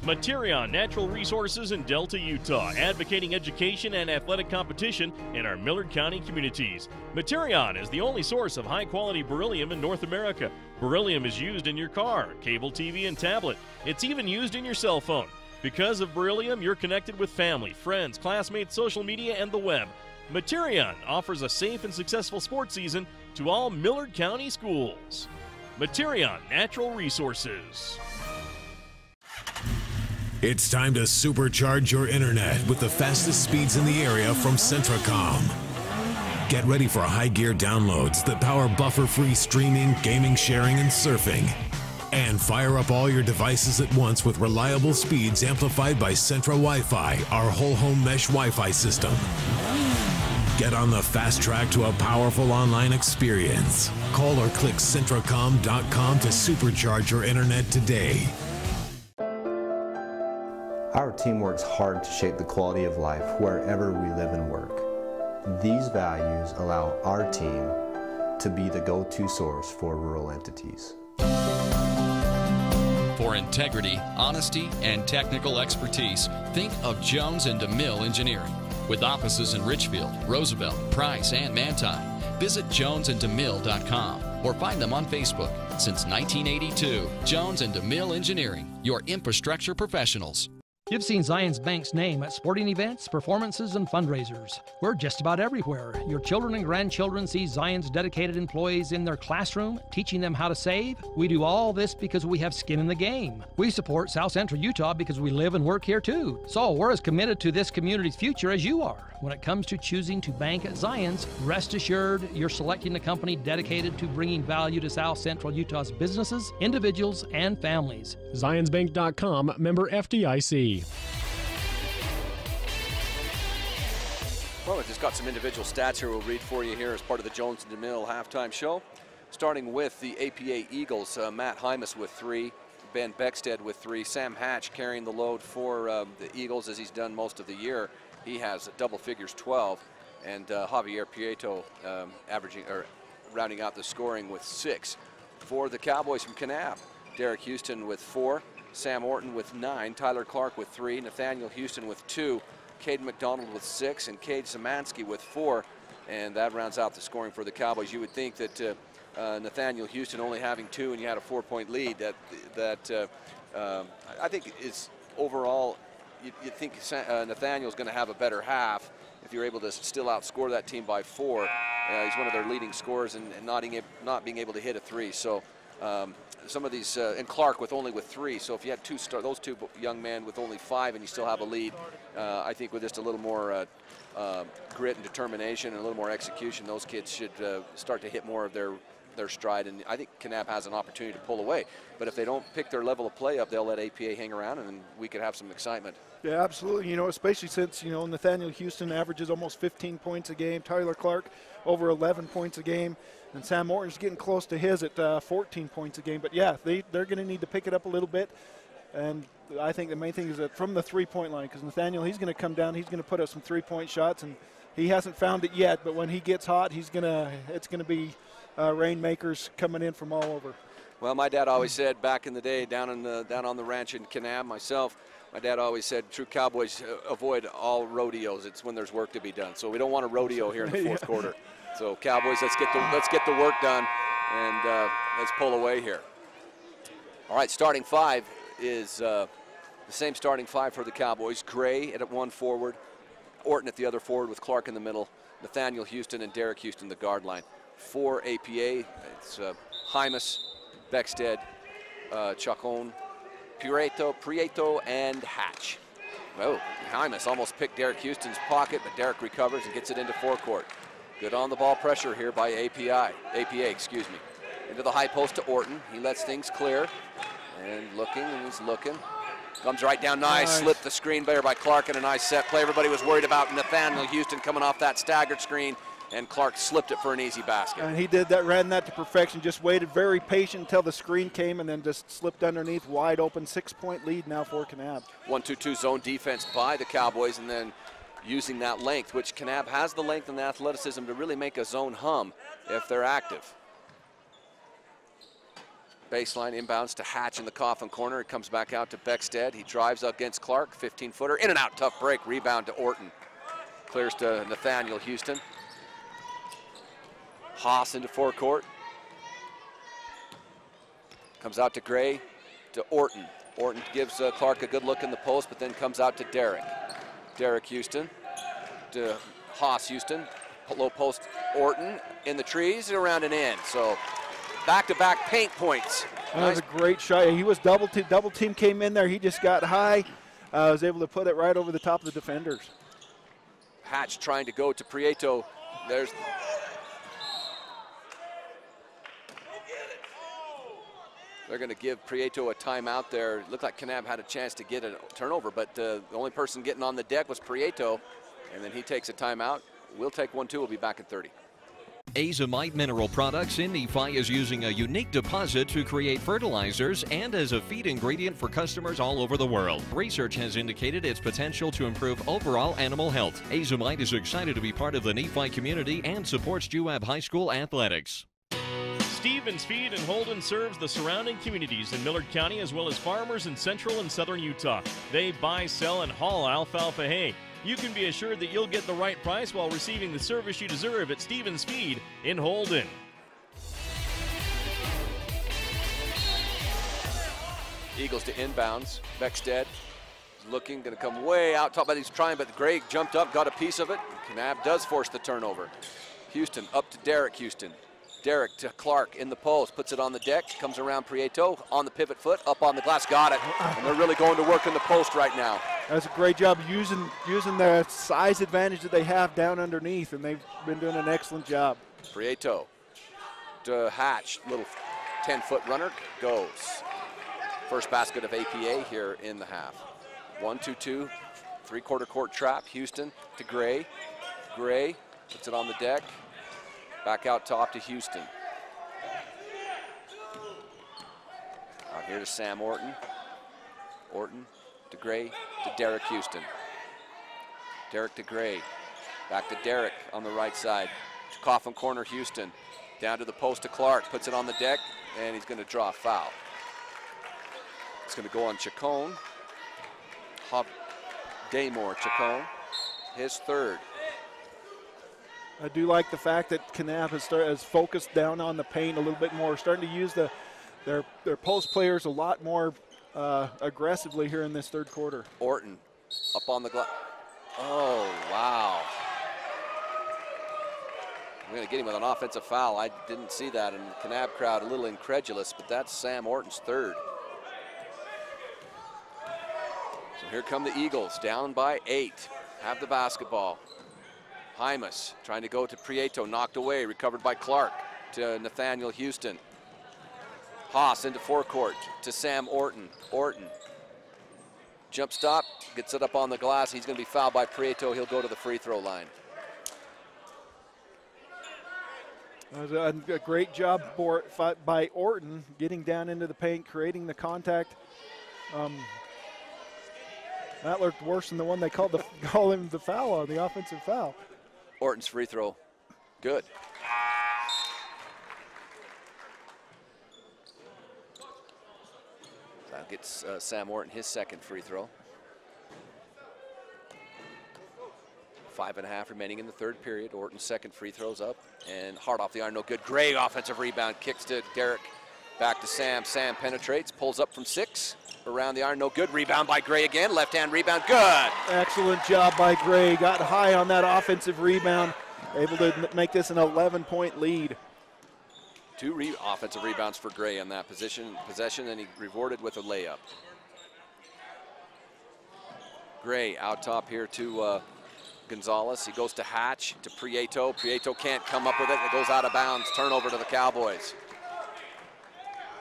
Materion Natural Resources in Delta, Utah, advocating education and athletic competition in our Millard County communities. Materion is the only source of high-quality beryllium in North America. Beryllium is used in your car, cable TV, and tablet. It's even used in your cell phone. Because of beryllium, you're connected with family, friends, classmates, social media, and the web. Materion offers a safe and successful sports season to all Millard County schools. Materion Natural Resources. It's time to supercharge your internet with the fastest speeds in the area from Centracom. Get ready for high-gear downloads that power buffer-free streaming, gaming, sharing, and surfing. And fire up all your devices at once with reliable speeds amplified by Centra Wi-Fi, our whole-home mesh Wi-Fi system. Get on the fast track to a powerful online experience. Call or click Centracom.com to supercharge your internet today. Our team works hard to shape the quality of life wherever we live and work. These values allow our team to be the go-to source for rural entities. For integrity, honesty, and technical expertise, think of Jones and DeMille Engineering. With offices in Richfield, Roosevelt, Price, and Manti. Visit jonesandemille.com or find them on Facebook. Since 1982, Jones and DeMille Engineering, your infrastructure professionals. You've seen Zions Bank's name at sporting events, performances, and fundraisers. We're just about everywhere. Your children and grandchildren see Zions dedicated employees in their classroom, teaching them how to save. We do all this because we have skin in the game. We support South Central Utah because we live and work here too. So we're as committed to this community's future as you are. When it comes to choosing to bank at Zions, rest assured you're selecting a company dedicated to bringing value to South Central Utah's businesses, individuals, and families. ZionsBank.com, member FDIC. Well, we've just got some individual stats here we'll read for you here as part of the Jones and DeMille halftime show. Starting with the APA Eagles, Matt Hymas with 3, Ben Beckstead with 3, Sam Hatch carrying the load for the Eagles as he's done most of the year. He has double figures 12, and Javier Prieto rounding out the scoring with 6. For the Cowboys from Kanab, Derek Houston with 4, Sam Orton with 9, Tyler Clark with 3, Nathaniel Houston with 2, Caden McDonald with 6, and Cade Szymanski with 4. And that rounds out the scoring for the Cowboys. You would think that Nathaniel Houston only having 2 and you had a 4-point lead, I think is overall, you think Nathaniel's going to have a better half if you're able to still outscore that team by 4. He's one of their leading scorers and not being able to hit a 3. So some of these, and Clark with 3. So if you had those two young men with only 5 and you still have a lead, I think with just a little more grit and determination and a little more execution, those kids should start to hit more of their their stride, and I think Kanab has an opportunity to pull away. But if they don't pick their level of play up, they'll let APA hang around, and then we could have some excitement. Yeah, absolutely. You know, especially since, you know, Nathaniel Houston averages almost 15 points a game. Tyler Clark over 11 points a game. And Sam Morton's getting close to his at 14 points a game. But, yeah, they're going to need to pick it up a little bit. And I think the main thing is that from the three-point line, because Nathaniel, he's going to come down, he's going to put up some three-point shots, and he hasn't found it yet. But when he gets hot, it's going to be rainmakers coming in from all over. Well, my dad always said back in the day down on the ranch in Kanab, myself, my dad always said true Cowboys avoid all rodeos. It's when there's work to be done. So we don't want a rodeo here in the fourth quarter. So Cowboys, let's get the work done, and let's pull away here. All right, starting five is the same starting five for the Cowboys. Gray at one forward, Orton at the other forward with Clark in the middle, Nathaniel Houston and Derek Houston the guard line. For APA, it's Hymas, Beckstead, Chacon, Prieto, and Hatch. Oh, Hymas almost picked Derek Houston's pocket, but Derek recovers and gets it into forecourt. Good on the ball pressure here by APA, excuse me. Into the high post to Orton. He lets things clear. And he's looking. Comes right down, nice. Slipped the screen there by Clark, and a nice set play. Everybody was worried about Nathaniel Houston coming off that staggered screen, and Clark slipped it for an easy basket. And he did that, ran that to perfection, just waited very patient until the screen came and then just slipped underneath, wide open. 6-point lead now for Kanab. 1-2-2 zone defense by the Cowboys, and then using that length, which Kanab has the length and the athleticism to really make a zone hum if they're active. Baseline inbounds to Hatch in the coffin corner. It comes back out to Beckstead. He drives against Clark, 15-footer, in and out, tough break, rebound to Orton. Clears to Nathaniel Houston. Haas into forecourt. Comes out to Gray, to Orton. Orton gives Clark a good look in the post, but then comes out to Derek. Derek Houston to Haas Houston. Low post Orton in the trees and around and in. So back-to-back paint points. That was a great shot. He was double team came in there. He just got high. Was able to put it right over the top of the defenders. Hatch trying to go to Prieto. They're going to give Prieto a timeout there. It looked like Kanab had a chance to get a turnover, but the only person getting on the deck was Prieto, and then he takes a timeout. We'll take one, too. We'll be back in 30. Azomite Mineral Products in Nephi is using a unique deposit to create fertilizers and as a feed ingredient for customers all over the world. Research has indicated its potential to improve overall animal health. Azomite is excited to be part of the Nephi community and supports UAB High School athletics. Stevens Feed and Holden serves the surrounding communities in Millard County as well as farmers in central and southern Utah. They buy, sell, and haul alfalfa hay. You can be assured that you'll get the right price while receiving the service you deserve at Stevens Feed in Holden. Eagles to inbounds. Beckstead is looking, going to come way out top, but he's trying, but Gray jumped up, got a piece of it. Kanab does force the turnover. Houston up to Derek Houston. Derek to Clark in the post, puts it on the deck, comes around Prieto on the pivot foot, up on the glass, got it. And they're really going to work in the post right now. That's a great job using the size advantage that they have down underneath, and they've been doing an excellent job. Prieto to Hatch, little 10-foot runner, goes. First basket of APA here in the half. 1-2-2, three-quarter court trap. Houston to Gray. Gray puts it on the deck. Back out top to Houston. Out here to Sam Orton. Orton to Gray to Derek Houston. Derek to Gray. Back to Derek on the right side. To coffin corner Houston. Down to the post to Clark. Puts it on the deck, and he's going to draw a foul. It's going to go on Chacon. Daymore Chacon. His third. I do like the fact that Kanab has focused down on the paint a little bit more, starting to use their post players a lot more aggressively here in this third quarter. Orton up on the glass. Oh, wow. We're going to get him with an offensive foul. I didn't see that, and the Kanab crowd a little incredulous, but that's Sam Orton's third. So here come the Eagles, down by 8, have the basketball. Hymas trying to go to Prieto, knocked away, recovered by Clark. to Nathaniel Houston. Haas into forecourt to Sam Orton. Orton, jump stop, gets it up on the glass. He's going to be fouled by Prieto. He'll go to the free throw line. That was a great job by Orton, getting down into the paint, creating the contact. That looked worse than the one they call him the foul on, the offensive foul. Orton's free throw, good. That gets Sam Orton his second free throw. 5.5 remaining in the third period. Orton's second free throw's up, and hard off the iron, no good. Gray offensive rebound, kicks to Derek, back to Sam. Sam penetrates, pulls up from 6, around the iron, no good. Rebound by Gray again, left-hand rebound, good. Excellent job by Gray, got high on that offensive rebound, able to make this an 11-point lead. 2 offensive rebounds for Gray on that possession, and he rewarded with a layup. Gray out top here to Gonzalez. He goes to Hatch, to Prieto. Prieto can't come up with it. It goes out of bounds. Turnover to the Cowboys.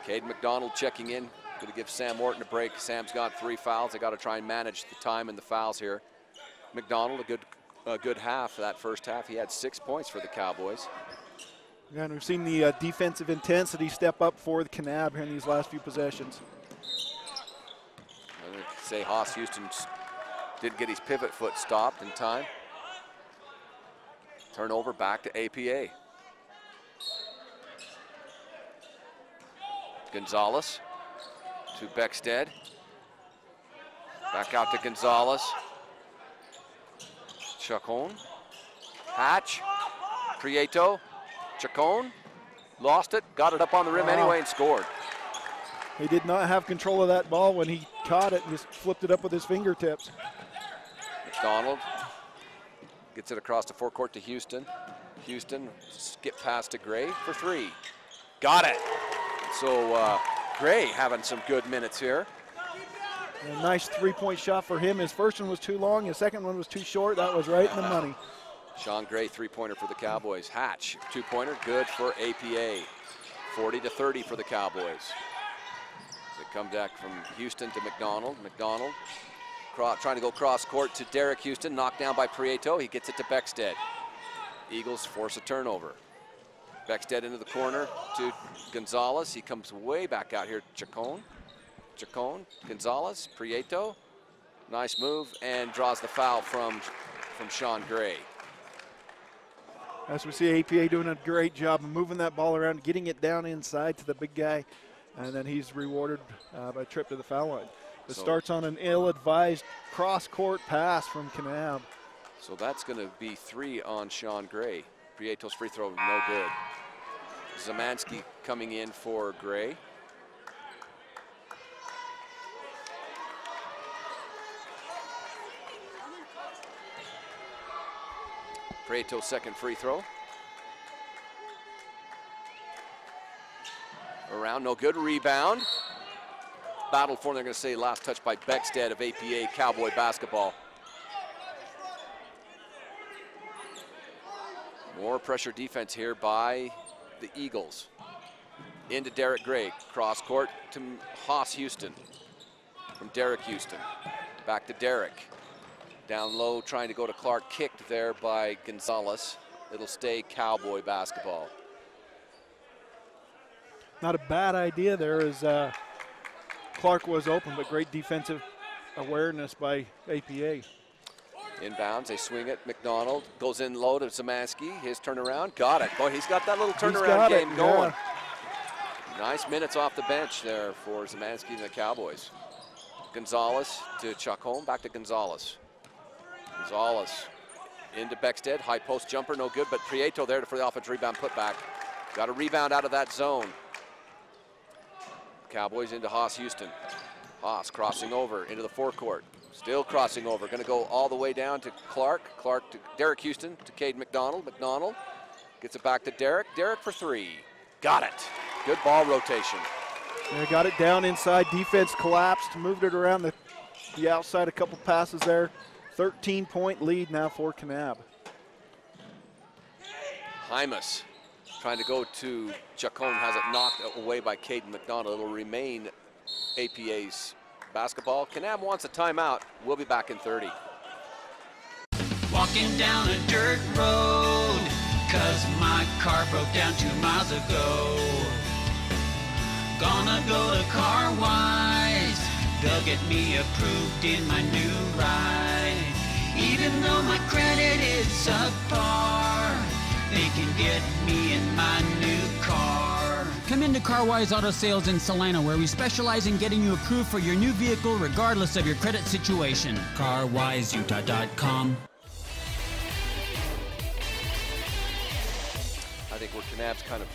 Cade McDonald checking in. Going to give Sam Orton a break. Sam's got 3 fouls. They got to try and manage the time and the fouls here. McDonald, a good half. That first half, he had 6 points for the Cowboys. Yeah, and we've seen the defensive intensity step up for the Kanab here in these last few possessions. I'm going to say Haas Houston didn't get his pivot foot stopped in time. Turnover back to APA. Gonzalez to Beckstead. Back out to Gonzalez. Chacon. Hatch. Prieto. Chacon. Lost it. Got it up on the rim anyway and scored. He did not have control of that ball when he caught it and just flipped it up with his fingertips. McDonald gets it across the forecourt to Houston. Houston skip pass to Gray for 3. Got it. So Gray having some good minutes here. A nice 3-point shot for him. His first one was too long. His second one was too short. That was right in the money. Sean Gray, 3-pointer for the Cowboys. Hatch, 2-pointer, good for APA. 40-30 for the Cowboys. They come back from Houston to McDonald. McDonald trying to go cross court to Derek Houston, knocked down by Prieto. He gets it to Beckstead. Eagles force a turnover. Beckstead into the corner to Gonzalez. He comes way back out here. Chacon, Gonzalez, Prieto. Nice move and draws the foul from Sean Gray. As we see APA doing a great job of moving that ball around, getting it down inside to the big guy, and then he's rewarded by a trip to the foul line. It starts on an ill-advised cross-court pass from Kanab. So that's going to be 3 on Sean Gray. Prieto's free throw, no good. Zamansky coming in for Gray. Prieto's second free throw. Around, no good. Rebound. Battle for, they're going to say last touch by Beckstead of APA Cowboy basketball. More pressure defense here by the Eagles. Into Derek Gray, cross court to Haas Houston. From Derek Houston, back to Derek. Down low, trying to go to Clark, kicked there by Gonzalez. It'll stay Cowboy basketball. Not a bad idea there as Clark was open, but great defensive awareness by APA. Inbounds, they swing it. McDonald goes in low to Zamansky. His turnaround, got it. Boy, he's got that little turnaround game going. Nice minutes off the bench there for Zamansky and the Cowboys. Gonzalez to Chacon, back to Gonzalez. Gonzalez into Beckstead, high post jumper, no good, but Prieto there for the offensive rebound putback. Got a rebound out of that zone. Cowboys into Haas Houston. Haas crossing over into the forecourt. Still crossing over, gonna go all the way down to Clark. Clark to Derek Houston to Cade McDonald. McDonald gets it back to Derek. Derek for 3. Got it. Good ball rotation. They got it down inside. Defense collapsed, moved it around the outside, a couple passes there. 13-point lead now for Kanab. Hymas Trying to go to Chacon, has it knocked away by Caden McDonald. It'll remain APA's basketball. Kanab wants a timeout. We'll be back in 30. Walking down a dirt road, 'cause my car broke down 2 miles ago. Gonna go to Car Wise, they'll get me approved in my new ride. Even though my credit is subpar, they can get me in my new car. Come into Carwise Auto Sales in Salina, where we specialize in getting you approved for your new vehicle regardless of your credit situation. CarWiseUtah.com. I think where Kanab's kind of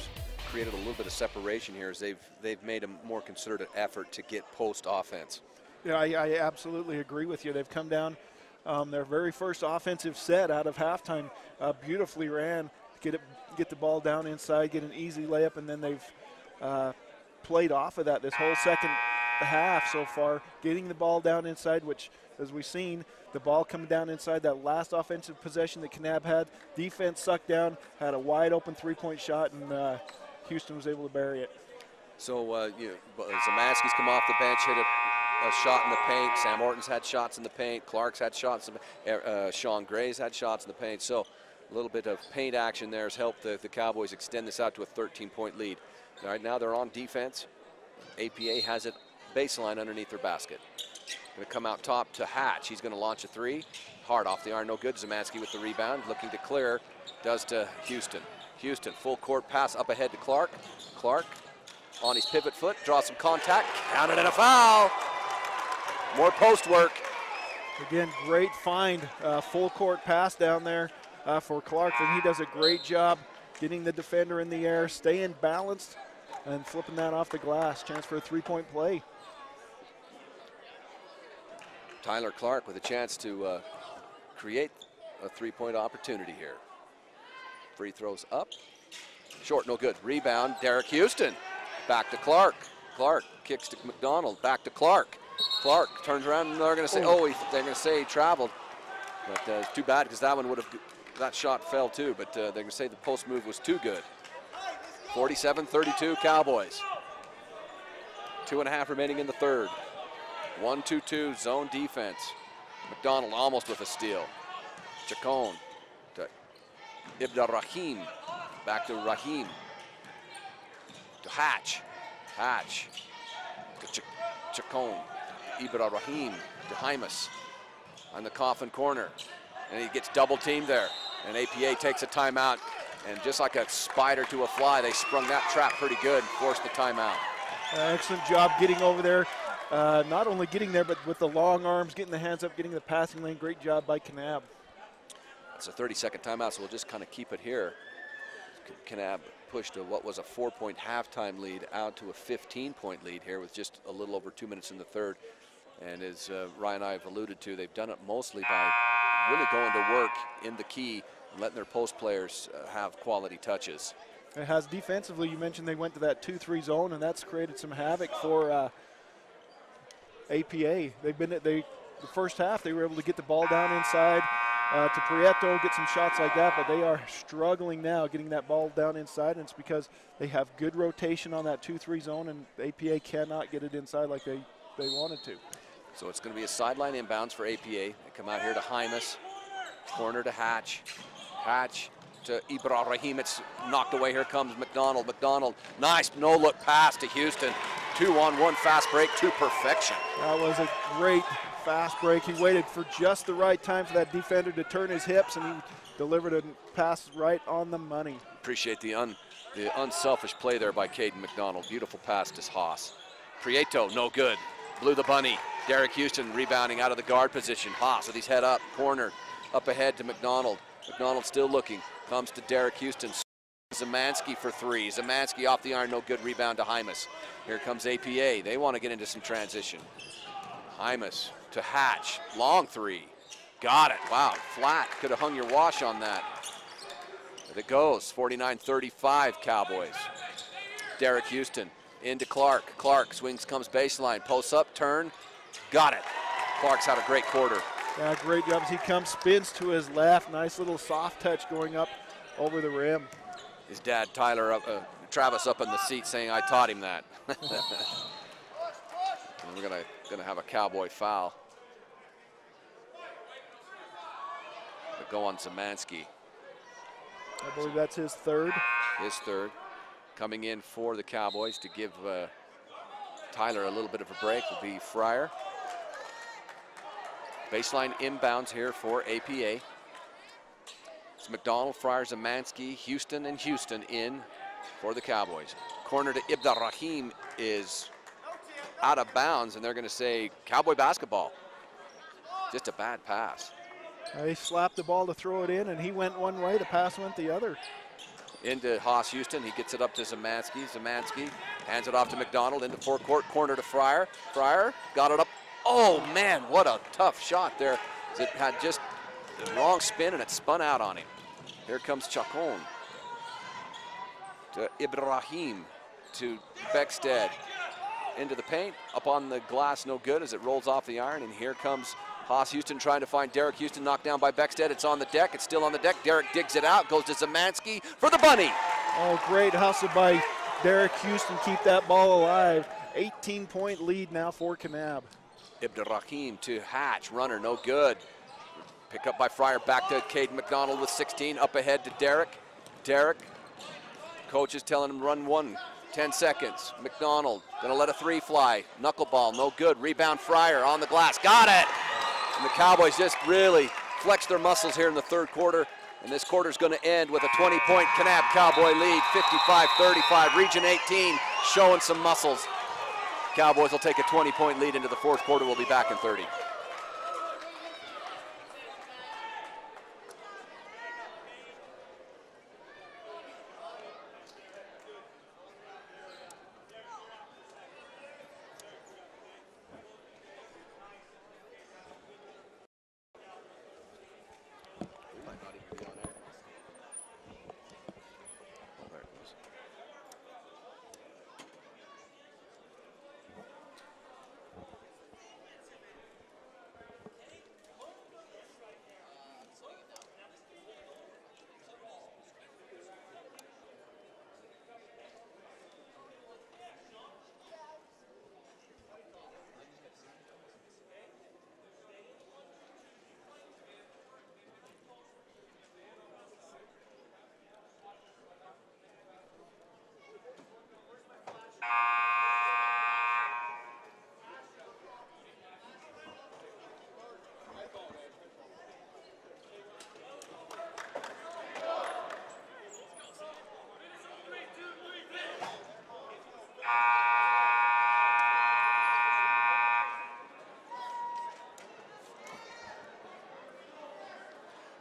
created a little bit of separation here is they've made a more concerted effort to get post offense. Yeah, I absolutely agree with you. They've come down their very first offensive set out of halftime, beautifully ran, get the ball down inside, get an easy layup, and then they've played off of that this whole second half so far, getting the ball down inside, which, as we've seen, the ball coming down inside that last offensive possession that Kanab had, defense sucked down, had a wide open three-point shot, and Houston was able to bury it. So Zamansky's come off the bench, hit a shot in the paint. Sam Orton's had shots in the paint. Clark's had shots. Sean Gray's had shots in the paint. So a little bit of paint action there has helped the Cowboys extend this out to a 13-point lead. All right, now they're on defense. APA has it baseline underneath their basket. Going to come out top to Hatch. He's going to launch a three. Hard off the iron, no good. Zamansky with the rebound, looking to clear. Does to Houston. Houston, full court pass up ahead to Clark. Clark on his pivot foot, draws some contact, counted and a foul. More post work. Again, great find, full court pass down there for Clark, and he does a great job getting the defender in the air, staying balanced, and flipping that off the glass. Chance for a three-point play. Tyler Clark with a chance to create a three-point opportunity here. Free throws up, short, no good. Rebound, Derek Houston. Back to Clark. Clark kicks to McDonald, back to Clark. Clark turns around and they're going to say, they're going to say he traveled. But it's too bad because that shot fell too, but they're going to say the post move was too good. 47-32 Cowboys. 2.5 remaining in the third. 1-2-2 zone defense. McDonald almost with a steal. Chacon to Ibn Rahim. Back to Rahim. To Hatch. Hatch to Chacon. Ibn Rahim to Hymas on the coffin corner. And he gets double teamed there. And APA takes a timeout. And just like a spider to a fly, they sprung that trap pretty good and forced the timeout. Excellent job getting over there. Not only getting there, but with the long arms, getting the hands up, getting the passing lane. Great job by Kanab. It's a 30-second timeout, so we'll just kind of keep it here. Kanab pushed to what was a 4-point halftime lead out to a 15-point lead here with just a little over 2 minutes in the third. And as Ryan and I have alluded to, they've done it mostly by really going to work in the key and letting their post players have quality touches. It has defensively, you mentioned they went to that 2-3 zone, and that's created some havoc for APA. The first half, they were able to get the ball down inside to Prieto, get some shots like that, but they are struggling now getting that ball down inside, and it's because they have good rotation on that 2-3 zone, and APA cannot get it inside like they wanted to. So it's going to be a sideline inbounds for APA. They come out here to Hymas, corner to Hatch. Hatch to Ibrahim. It's knocked away. Here comes McDonald. McDonald, nice no-look pass to Houston. 2-on-1 fast break to perfection. That was a great fast break. He waited for just the right time for that defender to turn his hips, and he delivered a pass right on the money. Appreciate the unselfish play there by Caden McDonald. Beautiful pass to Haas. Prieto, no good. Blew the bunny. Derek Houston rebounding out of the guard position. Haas with his head up, corner, up ahead to McDonald. McDonald still looking, comes to Derek Houston. Zamansky for three. Zamansky off the iron, no good. Rebound to Hymas. Here comes APA. They want to get into some transition. Hymas to Hatch. Long three. Got it. Wow, flat. Could have hung your wash on that. But it goes. 49-35 Cowboys. Derek Houston into Clark. Clark swings, comes baseline. Posts up, turn. Got it. Clark's had a great quarter. Yeah, great job as he comes, spins to his left. Nice little soft touch going up over the rim. His dad, Tyler, Travis, up in the seat saying, "I taught him that." And we're gonna have a Cowboy foul. But go on Zemansky. I believe that's his third. His third. Coming in for the Cowboys to give Tyler a little bit of a break will be Fryer. Baseline inbounds here for APA. It's McDonald, Fryer, Zemansky, Houston, and Houston in for the Cowboys. Corner to Ibrahim is out of bounds, and they're going to say Cowboy basketball. Just a bad pass. He slapped the ball to throw it in, and he went one way, the pass went the other. Into Haas Houston, he gets it up to Zemansky. Zemansky hands it off to McDonald into forecourt, corner to Fryer. Fryer got it up. Oh man, what a tough shot there. It had just the wrong spin and it spun out on him. Here comes Chacon to Ibrahim to Beckstead. Into the paint, up on the glass, no good as it rolls off the iron, and here comes Haas Houston trying to find Derek Houston, knocked down by Beckstead. It's on the deck, it's still on the deck. Derek digs it out, goes to Zemansky for the bunny. Oh, great hustle by Derek Houston, keep that ball alive. 18-point lead now for Kanab. Ibrahim to Hatch, runner, no good. Pick up by Fryer, back to Caden McDonald with 16, up ahead to Derek. Derek, coach is telling him run one. 10 seconds. McDonald gonna let a three fly. Knuckleball, no good. Rebound Fryer on the glass. Got it! And the Cowboys just really flex their muscles here in the third quarter. And this quarter's gonna end with a 20-point Kanab Cowboy lead, 55-35. Region 18 showing some muscles. Cowboys will take a 20-point lead into the fourth quarter. We'll be back in 30.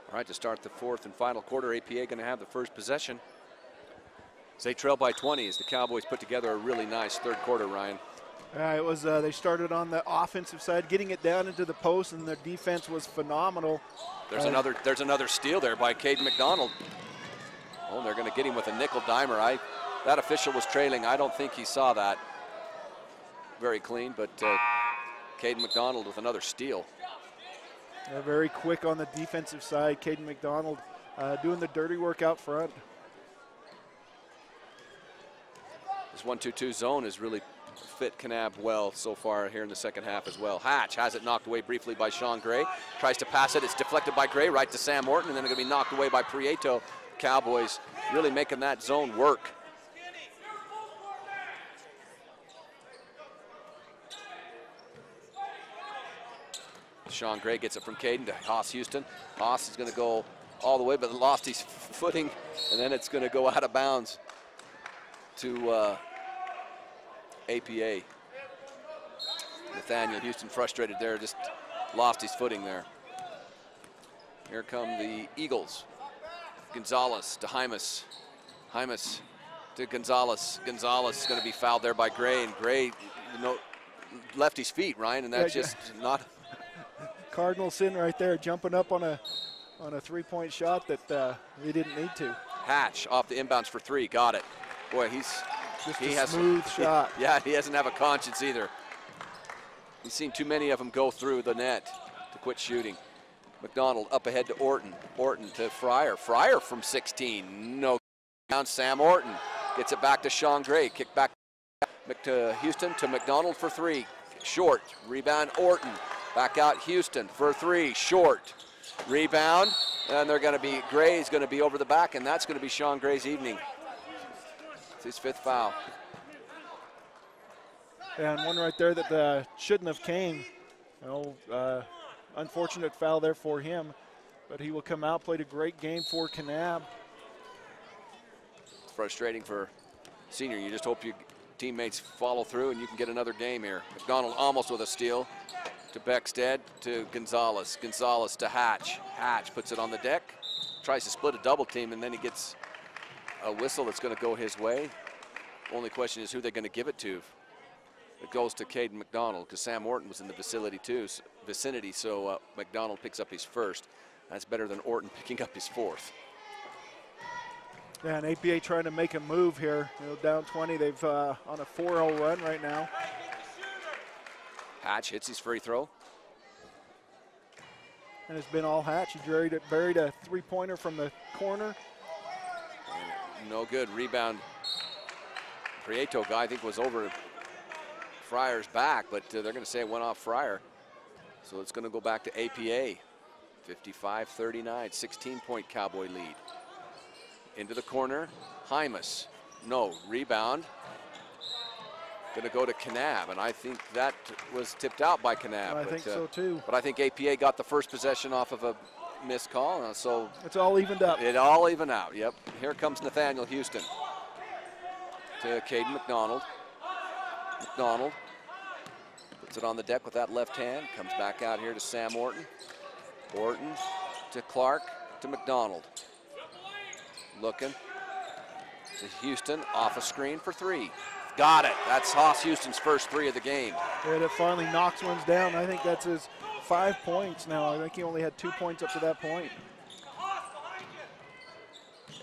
All right, to start the fourth and final quarter, APA going to have the first possession. They trail by 20 as the Cowboys put together a really nice third quarter, Ryan. It was they started on the offensive side, getting it down into the post, and their defense was phenomenal. There's another steal there by Caden McDonald. Oh, they're going to get him with a nickel dimer. That official was trailing. I don't think he saw that. Very clean, but Caden McDonald with another steal. Very quick on the defensive side. Caden McDonald doing the dirty work out front. This 1-2-2 zone has really fit Kanab well so far here in the second half as well. Hatch has it knocked away briefly by Sean Gray. Tries to pass it. It's deflected by Gray right to Sam Morton, and then it's going to be knocked away by Prieto. Cowboys really making that zone work. Sean Gray gets it from Caden to Haas Houston. Haas is going to go all the way, but lost his footing, and then it's going to go out of bounds to APA. Nathaniel Houston frustrated there, just lost his footing there. Here come the Eagles. Gonzalez to Hymas. Hymas to Gonzalez. Gonzalez is going to be fouled there by Gray, and Gray left his feet, Ryan, and that's just not... Cardinal sin right there, jumping up on a three-point shot that he didn't need to. Hatch off the inbounds for three, got it. Boy, he has smooth shot. Yeah, he doesn't have a conscience either. He's seen too many of them go through the net to quit shooting. McDonald up ahead to Orton. Orton to Fryer. Fryer from 16, no Down Sam Orton gets it back to Sean Gray. Kick back to Houston to McDonald for three. Short. Rebound Orton. Back out Houston for three. Short. Rebound. And they're going to be, Gray's going to be over the back, and that's going to be Sean Gray's evening. It's his fifth foul. And one right there that shouldn't have came. You know, unfortunate foul there for him, but he will come out, played a great game for Kanab. It's frustrating for senior. You just hope your teammates follow through and you can get another game here. McDonald almost with a steal to Beckstead to Gonzalez. Gonzalez to Hatch. Hatch puts it on the deck, tries to split a double team, and then he gets a whistle that's going to go his way. Only question is who they're going to give it to. It goes to Caden McDonald because Sam Orton was in the vicinity, so McDonald picks up his first. That's better than Orton picking up his fourth. Yeah, and APA trying to make a move here. You know, down 20, they've on a 4-0 run right now. Hatch hits his free throw. And it's been all Hatch. He buried a three-pointer from the corner. And no good. Rebound. Prieto guy, I think, was over Fryer's back, but they're going to say it went off Fryer. So it's going to go back to APA. 55-39, 16-point Cowboy lead. Into the corner, Hymas. No, rebound. Going to go to Kanab, and I think that was tipped out by Kanab. I think so too. But I think APA got the first possession off of a missed call, so it's all evened up. It all evened out. Yep. Here comes Nathaniel Houston to Caden McDonald. McDonald puts it on the deck with that left hand. Comes back out here to Sam Orton. Orton to Clark to McDonald. Looking to Houston, off a screen for three. Got it. That's Haas Houston's first three of the game. And it finally knocks ones down. I think that's his 5 points now. I think he only had 2 points up to that point.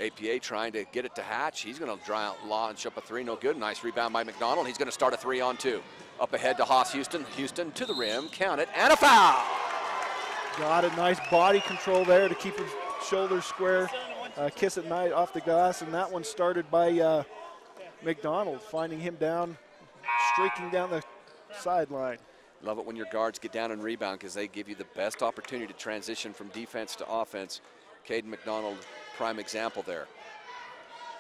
APA trying to get it to Hatch. He's going to launch up a three. No good. Nice rebound by McDonald. He's going to start a 3-on-2. Up ahead to Haas Houston. Houston to the rim. Count it. And a foul. Got it. Nice body control there to keep his shoulders square. Kiss it night off the glass. And that one started by McDonald, finding him down, streaking down the sideline. Love it when your guards get down and rebound because they give you the best opportunity to transition from defense to offense. Caden McDonald, prime example there.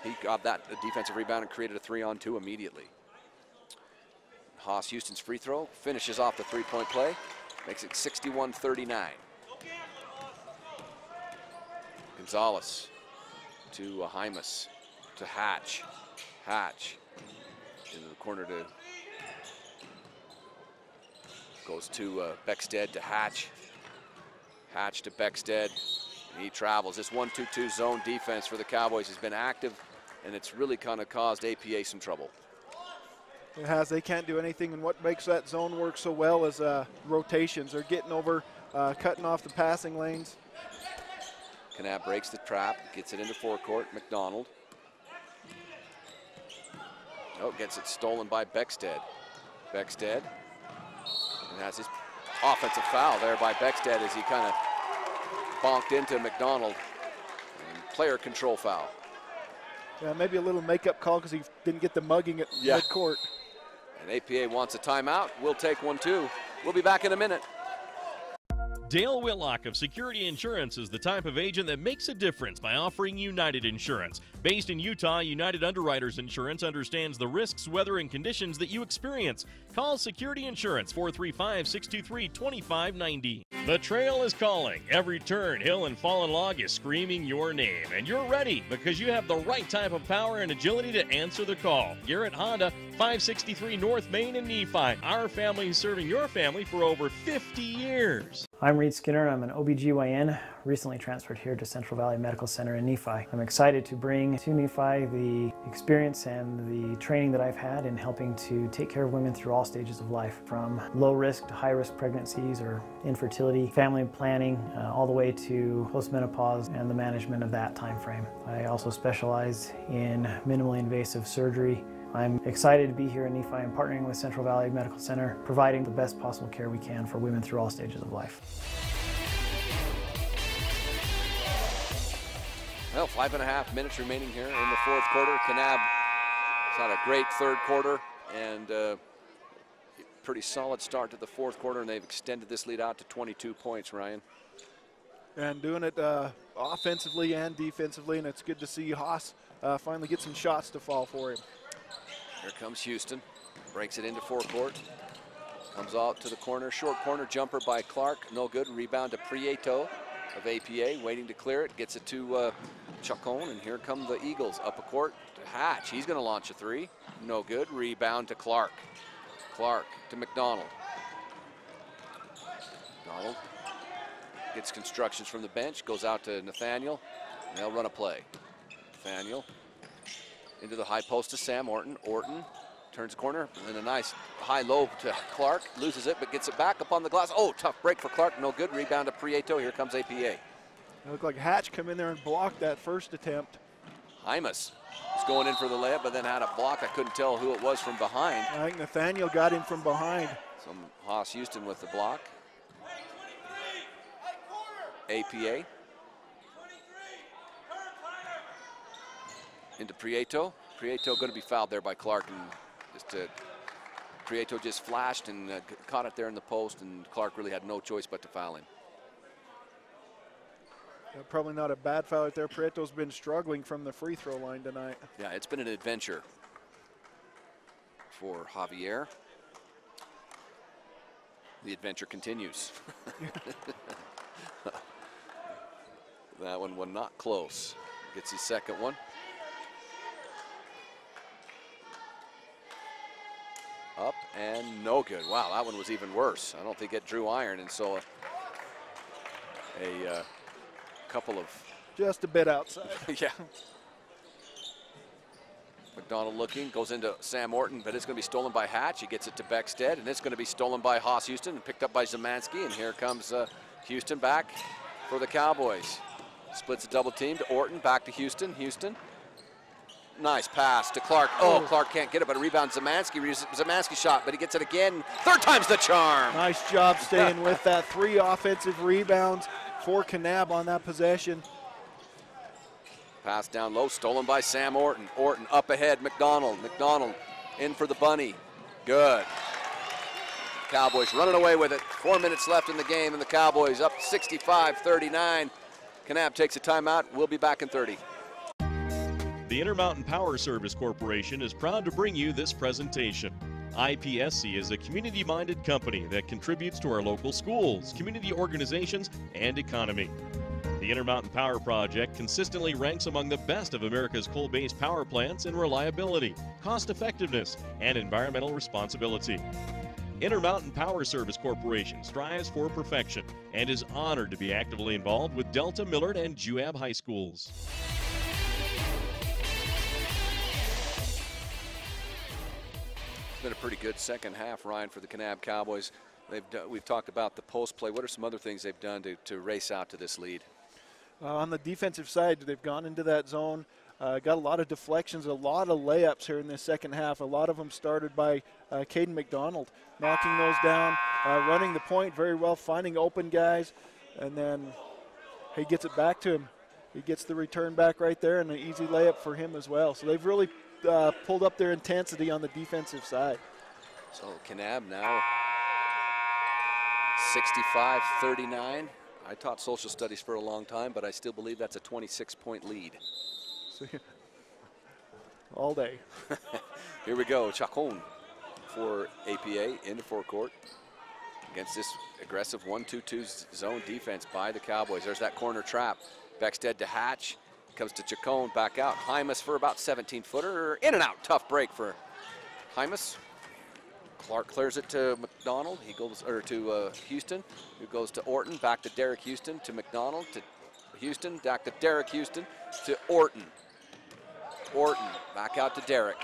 He got that defensive rebound and created a 3-on-2 immediately. Haas Houston's free throw finishes off the three-point play, makes it 61-39. Gonzalez to Hymas, to Hatch. Hatch into the corner to, goes to Beckstead to Hatch. Hatch to Beckstead. He travels. This 1-2-2 zone defense for the Cowboys has been active, and it's really kind of caused APA some trouble. It has. They can't do anything, and what makes that zone work so well is rotations. They're getting over, cutting off the passing lanes. Kanab breaks the trap, gets it into forecourt. McDonald. Oh, gets it stolen by Beckstead. Beckstead. And has his offensive foul there by Beckstead as he kind of bonked into McDonald. And player control foul. Yeah, maybe a little makeup call because he didn't get the mugging at midcourt. And APA wants a timeout. We'll take one too. We'll be back in a minute. Dale Whitlock of Security Insurance is the type of agent that makes a difference by offering United Insurance. Based in Utah, United Underwriters Insurance understands the risks, weather, and conditions that you experience. Call Security Insurance 435-623-2590. The trail is calling. Every turn, hill, and fallen log is screaming your name. And you're ready because you have the right type of power and agility to answer the call. Garrett Honda, 563 North Main in Nephi. Our family is serving your family for over 50 years. I'm Reed Skinner. I'm an OBGYN, recently transferred here to Central Valley Medical Center in Nephi. I'm excited to bring to Nephi the experience and the training that I've had in helping to take care of women through all stages of life, from low risk to high risk pregnancies or infertility, family planning, all the way to postmenopause and the management of that time frame. I also specialize in minimally invasive surgery. I'm excited to be here in Nephi and partnering with Central Valley Medical Center, providing the best possible care we can for women through all stages of life. Well, 5.5 minutes remaining here in the fourth quarter. Kanab has had a great third quarter and pretty solid start to the fourth quarter, and they've extended this lead out to 22 points, Ryan. And doing it offensively and defensively, and it's good to see Haas finally get some shots to fall for him. Here comes Houston, breaks it into forecourt, comes out to the corner, short corner jumper by Clark, no good. Rebound to Prieto of APA, waiting to clear it, gets it to Chacon, and here come the Eagles up a court to Hatch. He's going to launch a three, no good. Rebound to Clark. Clark to McDonald. McDonald gets constructions from the bench, goes out to Nathaniel, and they'll run a play. Nathaniel into the high post to Sam Orton. Orton turns the corner, and a nice high-low to Clark. Loses it, but gets it back up on the glass. Oh, tough break for Clark, no good. Rebound to Prieto, here comes APA. It looked like Hatch come in there and blocked that first attempt. Hymas was going in for the layup, but then had a block. I couldn't tell who it was from behind. I think Nathaniel got him from behind. Some Haas Houston with the block. APA. Into Prieto. Prieto going to be fouled there by Clark, and Prieto just flashed and caught it there in the post, and Clark really had no choice but to foul him. Probably not a bad foul right there. Prieto's been struggling from the free throw line tonight. Yeah, it's been an adventure for Javier. The adventure continues. That one not close. Gets his second one. Up and no good. Wow, that one was even worse. I don't think it drew iron, and so a couple of... Just a bit outside. Yeah. McDonald looking, goes into Sam Orton, but it's going to be stolen by Hatch. He gets it to Beckstead, and it's going to be stolen by Haas Houston and picked up by Zemansky, and here comes Houston back for the Cowboys. Splits a double team to Orton, back to Houston. Houston. Nice pass to Clark. Oh, Clark can't get it, but a rebound Zemansky. Zemansky shot, but he gets it again. Third time's the charm. Nice job staying with that. 3 offensive rebounds for Kanab on that possession. Pass down low, stolen by Sam Orton. Orton up ahead, McDonald. McDonald in for the bunny. Good. Cowboys running away with it. 4 minutes left in the game, and the Cowboys up 65-39. Kanab takes a timeout. We'll be back in 30. The Intermountain Power Service Corporation is proud to bring you this presentation. IPSC is a community-minded company that contributes to our local schools, community organizations, and economy. The Intermountain Power Project consistently ranks among the best of America's coal-based power plants in reliability, cost-effectiveness, and environmental responsibility. Intermountain Power Service Corporation strives for perfection and is honored to be actively involved with Delta, Millard, and Juab High Schools. Been a pretty good second half, Ryan, for the Kanab Cowboys. We've talked about the post play. What are some other things they've done to race out to this lead? On the defensive side, they've gone into that zone, got a lot of deflections, a lot of layups here in this second half. A lot of them started by Caden McDonald, knocking those down, running the point very well, finding open guys, and then he gets it back to him. He gets the return back right there, and an easy layup for him as well. So they've really pulled up their intensity on the defensive side. So Kanab now 65-39. I taught social studies for a long time, but I still believe that's a 26-point lead. All day. Here we go, Chacon for APA into forecourt against this aggressive 1-2-2 zone defense by the Cowboys. There's that corner trap. Beckstead to Hatch. Comes to Chacon, back out. Hymas for about 17-footer. In and out, tough break for Hymas. Clark clears it to McDonald. He goes, or to Houston, who goes to Orton. Back to Derek Houston, to McDonald, to Houston, back to Derek Houston, to Orton. Orton, back out to Derek.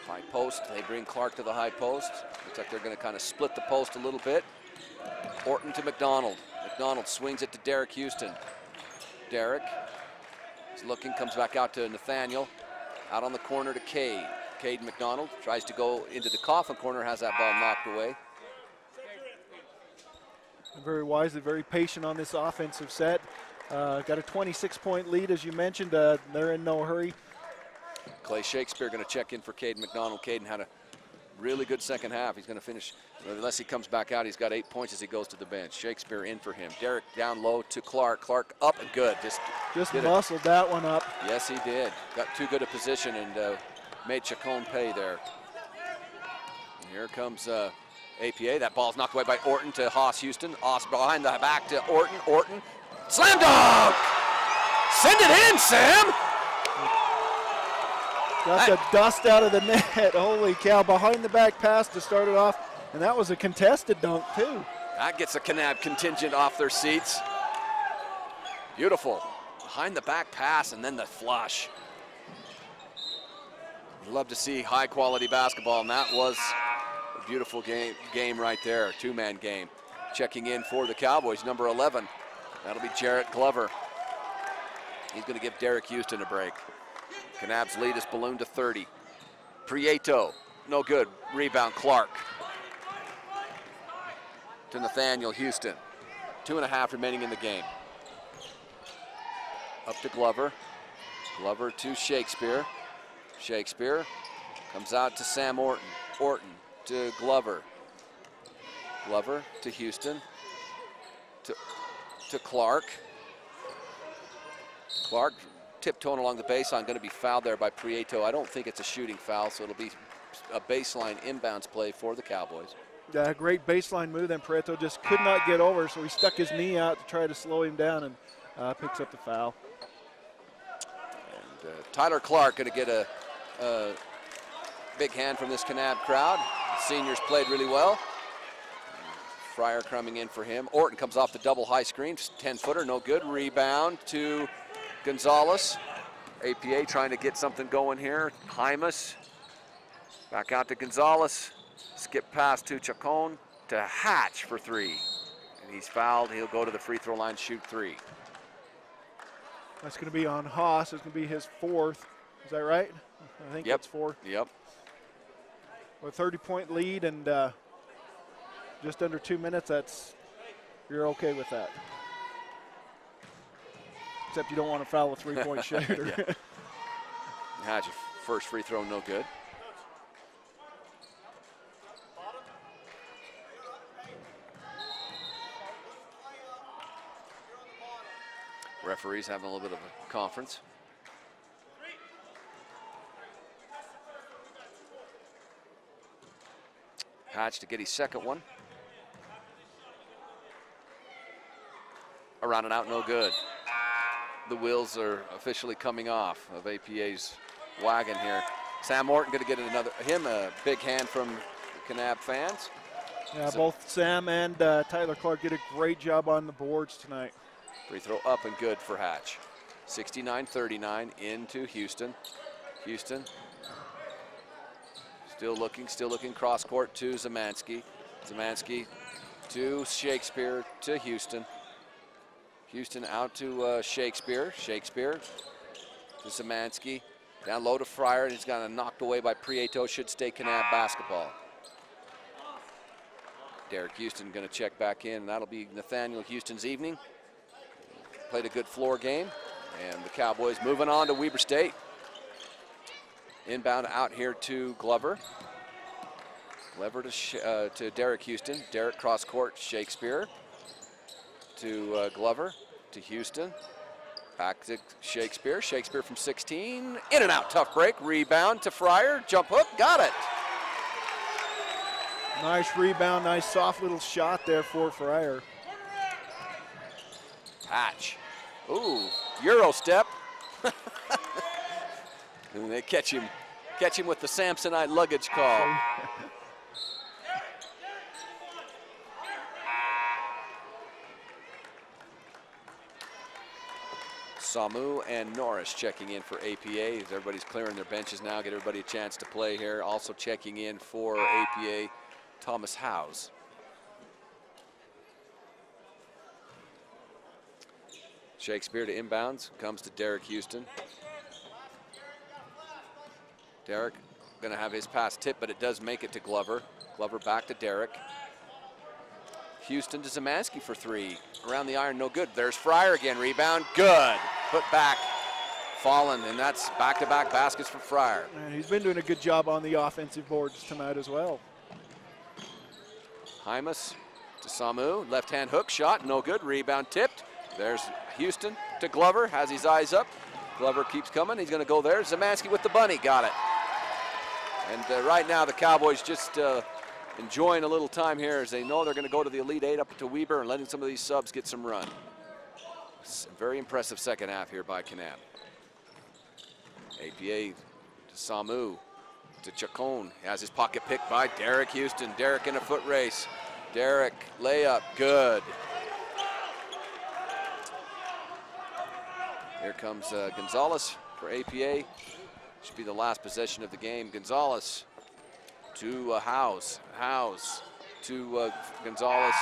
High post, they bring Clark to the high post. Looks like they're gonna kind of split the post a little bit. Orton to McDonald. McDonald swings it to Derek Houston. Derek is looking, comes back out to Nathaniel. Out on the corner to Cade. Cade McDonald tries to go into the coffin corner, has that ball knocked away. Very wisely, very patient on this offensive set. Got a 26-point lead, as you mentioned. They're in no hurry. Clay Shakespeare going to check in for Caden McDonald. Caden had a really good second half. He's going to finish, unless he comes back out, he's got 8 points as he goes to the bench. Shakespeare in for him. Derek down low to Clark. Clark up and good. Just muscled that one up. Yes, he did. Got too good a position and made Chacon pay there. And here comes APA. That ball's knocked away by Orton to Haas Houston. Haas behind the back to Orton. Orton. Slam dunk! Send it in, Sam! Got the dust out of the net. Holy cow, behind the back pass to start it off. And that was a contested dunk too. That gets the Kanab contingent off their seats. Beautiful. Behind the back pass and then the flush. Love to see high quality basketball, and that was a beautiful game right there, two-man game. Checking in for the Cowboys, number 11. That'll be Jarrett Glover. He's going to give Derek Houston a break. Kanab's lead is ballooned to 30. Prieto, no good. Rebound, Clark. To Nathaniel Houston. 2.5 remaining in the game. Up to Glover. Glover to Shakespeare. Shakespeare comes out to Sam Orton. Orton to Glover. Glover to Houston. To Clark. Clark tiptoeing along the baseline, going to be fouled there by Prieto. I don't think it's a shooting foul, so it'll be a baseline inbounds play for the Cowboys. Yeah, great baseline move, then Prieto just could not get over, so he stuck his knee out to try to slow him down and picks up the foul. And Tyler Clark going to get a big hand from this Kanab crowd. The seniors played really well. Fryer coming in for him. Orton comes off the double high screen, 10-footer, no good. Rebound to Gonzalez. APA trying to get something going here. Hymas back out to Gonzalez. Skip pass to Chacon to Hatch for 3. And he's fouled. He'll go to the free throw line, shoot 3. That's going to be on Haas. It's going to be his 4th. Is that right? I think that's 4. Yep. With a 30-point lead and just under 2 minutes, you're okay with that. Except you don't want to foul a 3-point shooter. Hatch, first free throw, no good. Referees having a little bit of a conference. Hatch to get his second one. Around and out, no good. The wheels are officially coming off of APA's wagon here. Sam Orton going to get a big hand from the Kanab fans. Yeah, both Sam and Tyler Clark did a great job on the boards tonight. Free throw up and good for Hatch. 69-39 into Houston. Houston still looking cross court to Zemansky. Zemansky to Shakespeare to Houston. Houston out to Shakespeare. Shakespeare to Zemansky. Down low to Fryer. He's got knocked away by Prieto. Should stay Kanab basketball. Derek Houston going to check back in. That'll be Nathaniel Houston's evening. Played a good floor game. And the Cowboys moving on to Weber State. Inbound out here to Glover. Glover to Derek Houston. Derek cross court. Shakespeare to Glover to Houston. Back to Shakespeare. Shakespeare from 16. In and out. Tough break. Rebound to Fryer. Jump hook. Got it. Nice rebound. Nice soft little shot there for Fryer. Hatch. Ooh. Euro step. And they catch him with the Samsonite luggage call. Samu and Norris checking in for APA. As everybody's clearing their benches now, get everybody a chance to play here. Also checking in for APA, Thomas Howes. Shakespeare to inbounds, comes to Derek Houston. Derek gonna have his pass tip, but it does make it to Glover. Glover back to Derek. Houston to Zemansky for three. Around the iron, no good. There's Fryer again, rebound, good. Put back, Fallen, and that's back-to-back baskets for Fryer. And he's been doing a good job on the offensive boards tonight as well. Hymas to Samu, left-hand hook shot, no good, rebound tipped. There's Houston to Glover, has his eyes up. Glover keeps coming, he's gonna go there. Zemansky with the bunny, got it. And right now the Cowboys just enjoying a little time here as they know they're gonna go to the Elite Eight up to Weber and letting some of these subs get some run. Very impressive second half here by Kanab. APA to Samu, to Chacon. He has his pocket picked by Derek Houston. Derek in a foot race. Derek, layup, good. Here comes Gonzalez for APA. Should be the last possession of the game. Gonzalez to Howes. Howes to Gonzalez.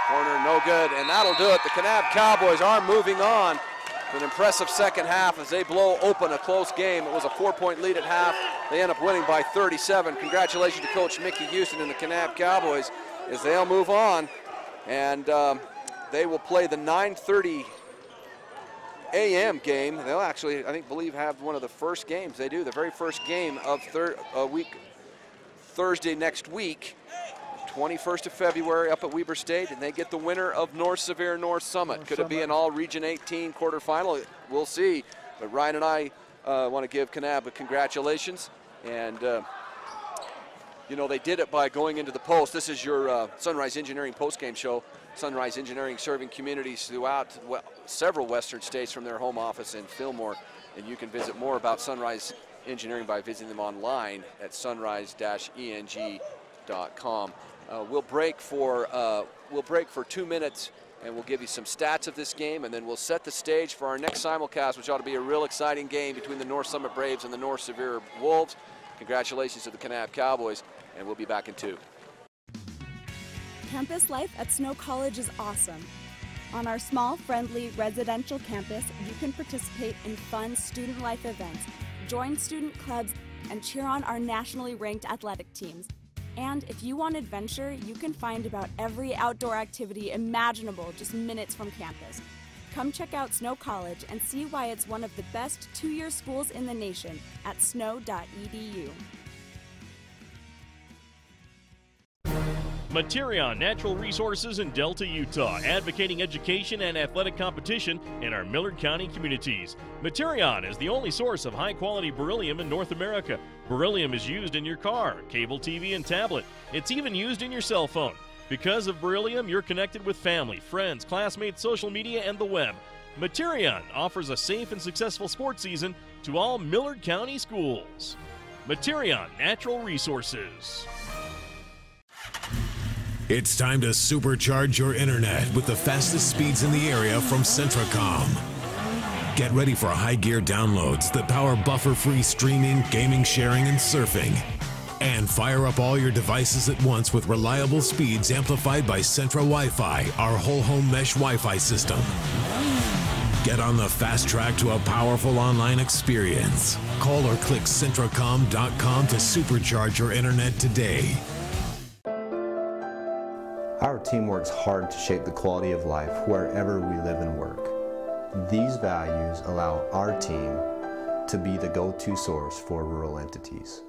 Corner, no good, and that'll do it. The Kanab Cowboys are moving on. An impressive second half as they blow open a close game. It was a 4-point lead at half. They end up winning by 37. Congratulations to Coach Mickey Houston and the Kanab Cowboys as they'll move on. And they will play the 9:30 a.m. game. They'll actually, I believe, have one of the first games. They do, the very first game of Thursday next week. 21st of February up at Weber State, and they get the winner of North Sevier North Summit. Could it be an all Region 18 quarterfinal? We'll see. But Ryan and I want to give Kanab a congratulations. And, you know, they did it by going into the post. This is your Sunrise Engineering postgame show. Sunrise Engineering serving communities throughout several western states from their home office in Fillmore. And you can visit more about Sunrise Engineering by visiting them online at sunrise-eng.com. We'll break for 2 minutes, and we'll give you some stats of this game, and then we'll set the stage for our next simulcast, which ought to be a real exciting game between the North Summit Braves and the North Sevier Wolves. Congratulations to the Kanab Cowboys, and we'll be back in 2. Campus life at Snow College is awesome. On our small, friendly residential campus, you can participate in fun student life events, join student clubs, and cheer on our nationally ranked athletic teams. And if you want adventure, you can find about every outdoor activity imaginable just minutes from campus. Come check out Snow College and see why it's one of the best two-year schools in the nation at snow.edu. Materion Natural Resources in Delta, Utah, advocating education and athletic competition in our Millard County communities. Materion is the only source of high-quality beryllium in North America. Beryllium is used in your car, cable TV, and tablet. It's even used in your cell phone. Because of beryllium, you're connected with family, friends, classmates, social media, and the web. Materion offers a safe and successful sports season to all Millard County schools. Materion Natural Resources. It's time to supercharge your internet with the fastest speeds in the area from Centracom. Get ready for high-gear downloads that power buffer-free streaming, gaming, sharing, and surfing. And fire up all your devices at once with reliable speeds amplified by Centra Wi-Fi, our whole-home mesh Wi-Fi system. Get on the fast track to a powerful online experience. Call or click Centracom.com to supercharge your internet today. Our team works hard to shape the quality of life wherever we live and work. These values allow our team to be the go-to source for rural entities.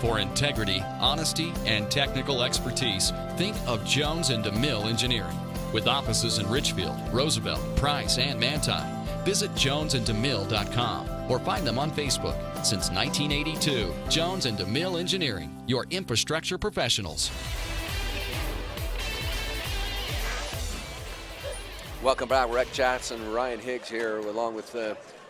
For integrity, honesty, and technical expertise, think of Jones and DeMille Engineering. With offices in Richfield, Roosevelt, Price, and Manti. Visit jonesandemille.com or find them on Facebook. Since 1982, Jones and DeMille Engineering, your infrastructure professionals. Welcome back. Rick Jackson and Ryan Higgs here, along with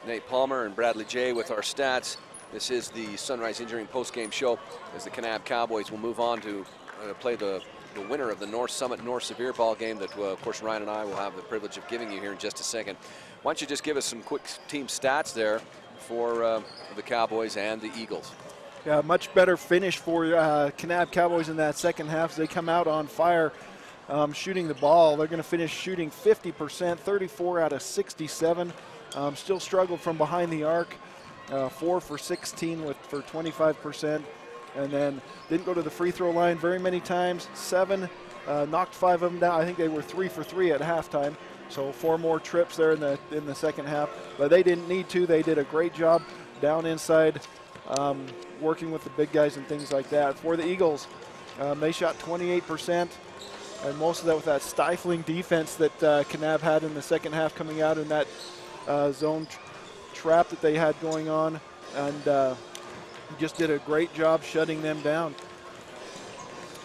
Nate Palmer and Bradley J with our stats. This is the Sunrise Engineering postgame show as the Kanab Cowboys will move on to play the winner of the North Summit North Sevier ball game that, of course, Ryan and I will have the privilege of giving you here in just a second. Why don't you just give us some quick team stats there for the Cowboys and the Eagles. Yeah, much better finish for Kanab Cowboys in that second half as they come out on fire shooting the ball. They're going to finish shooting 50%, 34 out of 67. Still struggled from behind the arc, 4 for 16 for 25%. And then didn't go to the free throw line very many times, 7 knocked 5 of them down. I think they were 3 for 3 at halftime. So 4 more trips there in the second half. But they didn't need to. They did a great job down inside, working with the big guys and things like that. For the Eagles, they shot 28%, and most of that with that stifling defense that Kanab had in the second half, coming out in that zone trap that they had going on, and just did a great job shutting them down.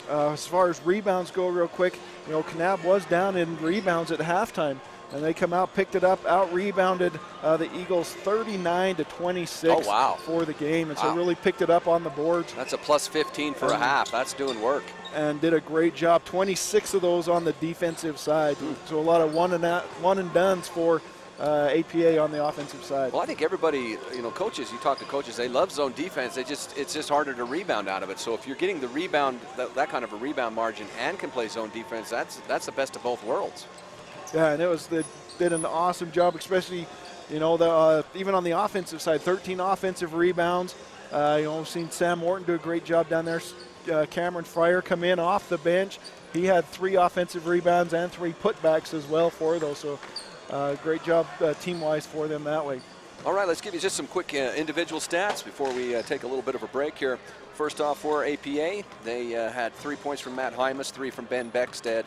As far as rebounds go, real quick, you know, Kanab was down in rebounds at halftime, and they come out, picked it up, out-rebounded the Eagles 39-26 for the game, and so really picked it up on the boards. That's a plus 15 for a half. That's doing work. And did a great job. 26 of those on the defensive side. So a lot of one and dones for APA on the offensive side. Well, I think everybody, you know, coaches, you talk to coaches, they love zone defense. It's just harder to rebound out of it. So if you're getting the rebound, that kind of a rebound margin, and can play zone defense, that's the best of both worlds. Yeah, and they did an awesome job, especially, you know, even on the offensive side, 13 offensive rebounds. You know, we've seen Sam Morton do a great job down there. Cameron Fryer come in off the bench. He had 3 offensive rebounds and 3 putbacks as well for those. So great job team-wise for them that way. All right, let's give you just some quick individual stats before we take a little bit of a break here. First off, for APA, they had 3 points from Matt Hymas, 3 from Ben Beckstead.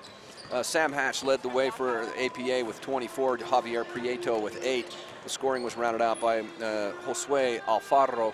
Sam Hatch led the way for APA with 24, Javier Prieto with 8. The scoring was rounded out by Josue Alfaro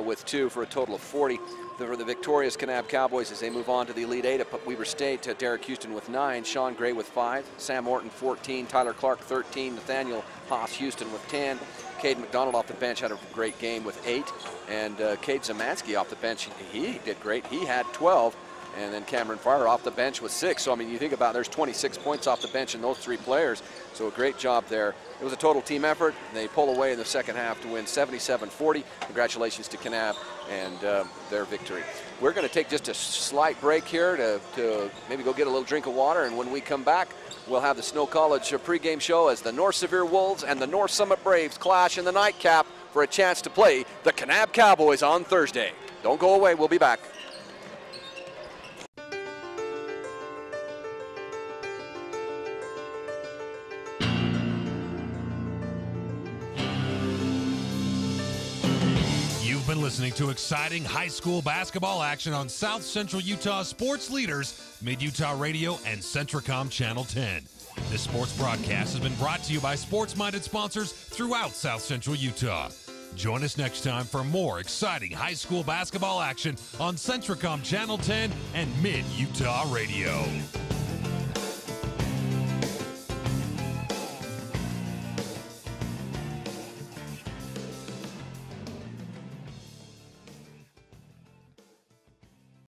with 2 for a total of 40. For the victorious Kanab Cowboys as they move on to the Elite 8 at Weber State, Derek Houston with 9, Sean Gray with 5, Sam Morton 14, Tyler Clark 13, Nathaniel Haas Houston with 10, Cade McDonald off the bench had a great game with 8, and Cade Zamansky off the bench, he did great, he had 12. And then Cameron Fryer off the bench with 6. So, I mean, you think about it, there's 26 points off the bench in those 3 players. So a great job there. It was a total team effort. They pull away in the second half to win 77-40. Congratulations to Kanab and their victory. We're going to take just a slight break here to maybe go get a little drink of water. And when we come back, we'll have the Snow College pregame show as the North Sevier Wolves and the North Summit Braves clash in the nightcap for a chance to play the Kanab Cowboys on Thursday. Don't go away. We'll be back. Been listening to exciting high school basketball action on South Central Utah sports leaders, Mid-Utah Radio and Centricom Channel 10. This sports broadcast has been brought to you by sports-minded sponsors throughout South Central Utah. Join us next time for more exciting high school basketball action on Centricom Channel 10 and Mid-Utah Radio.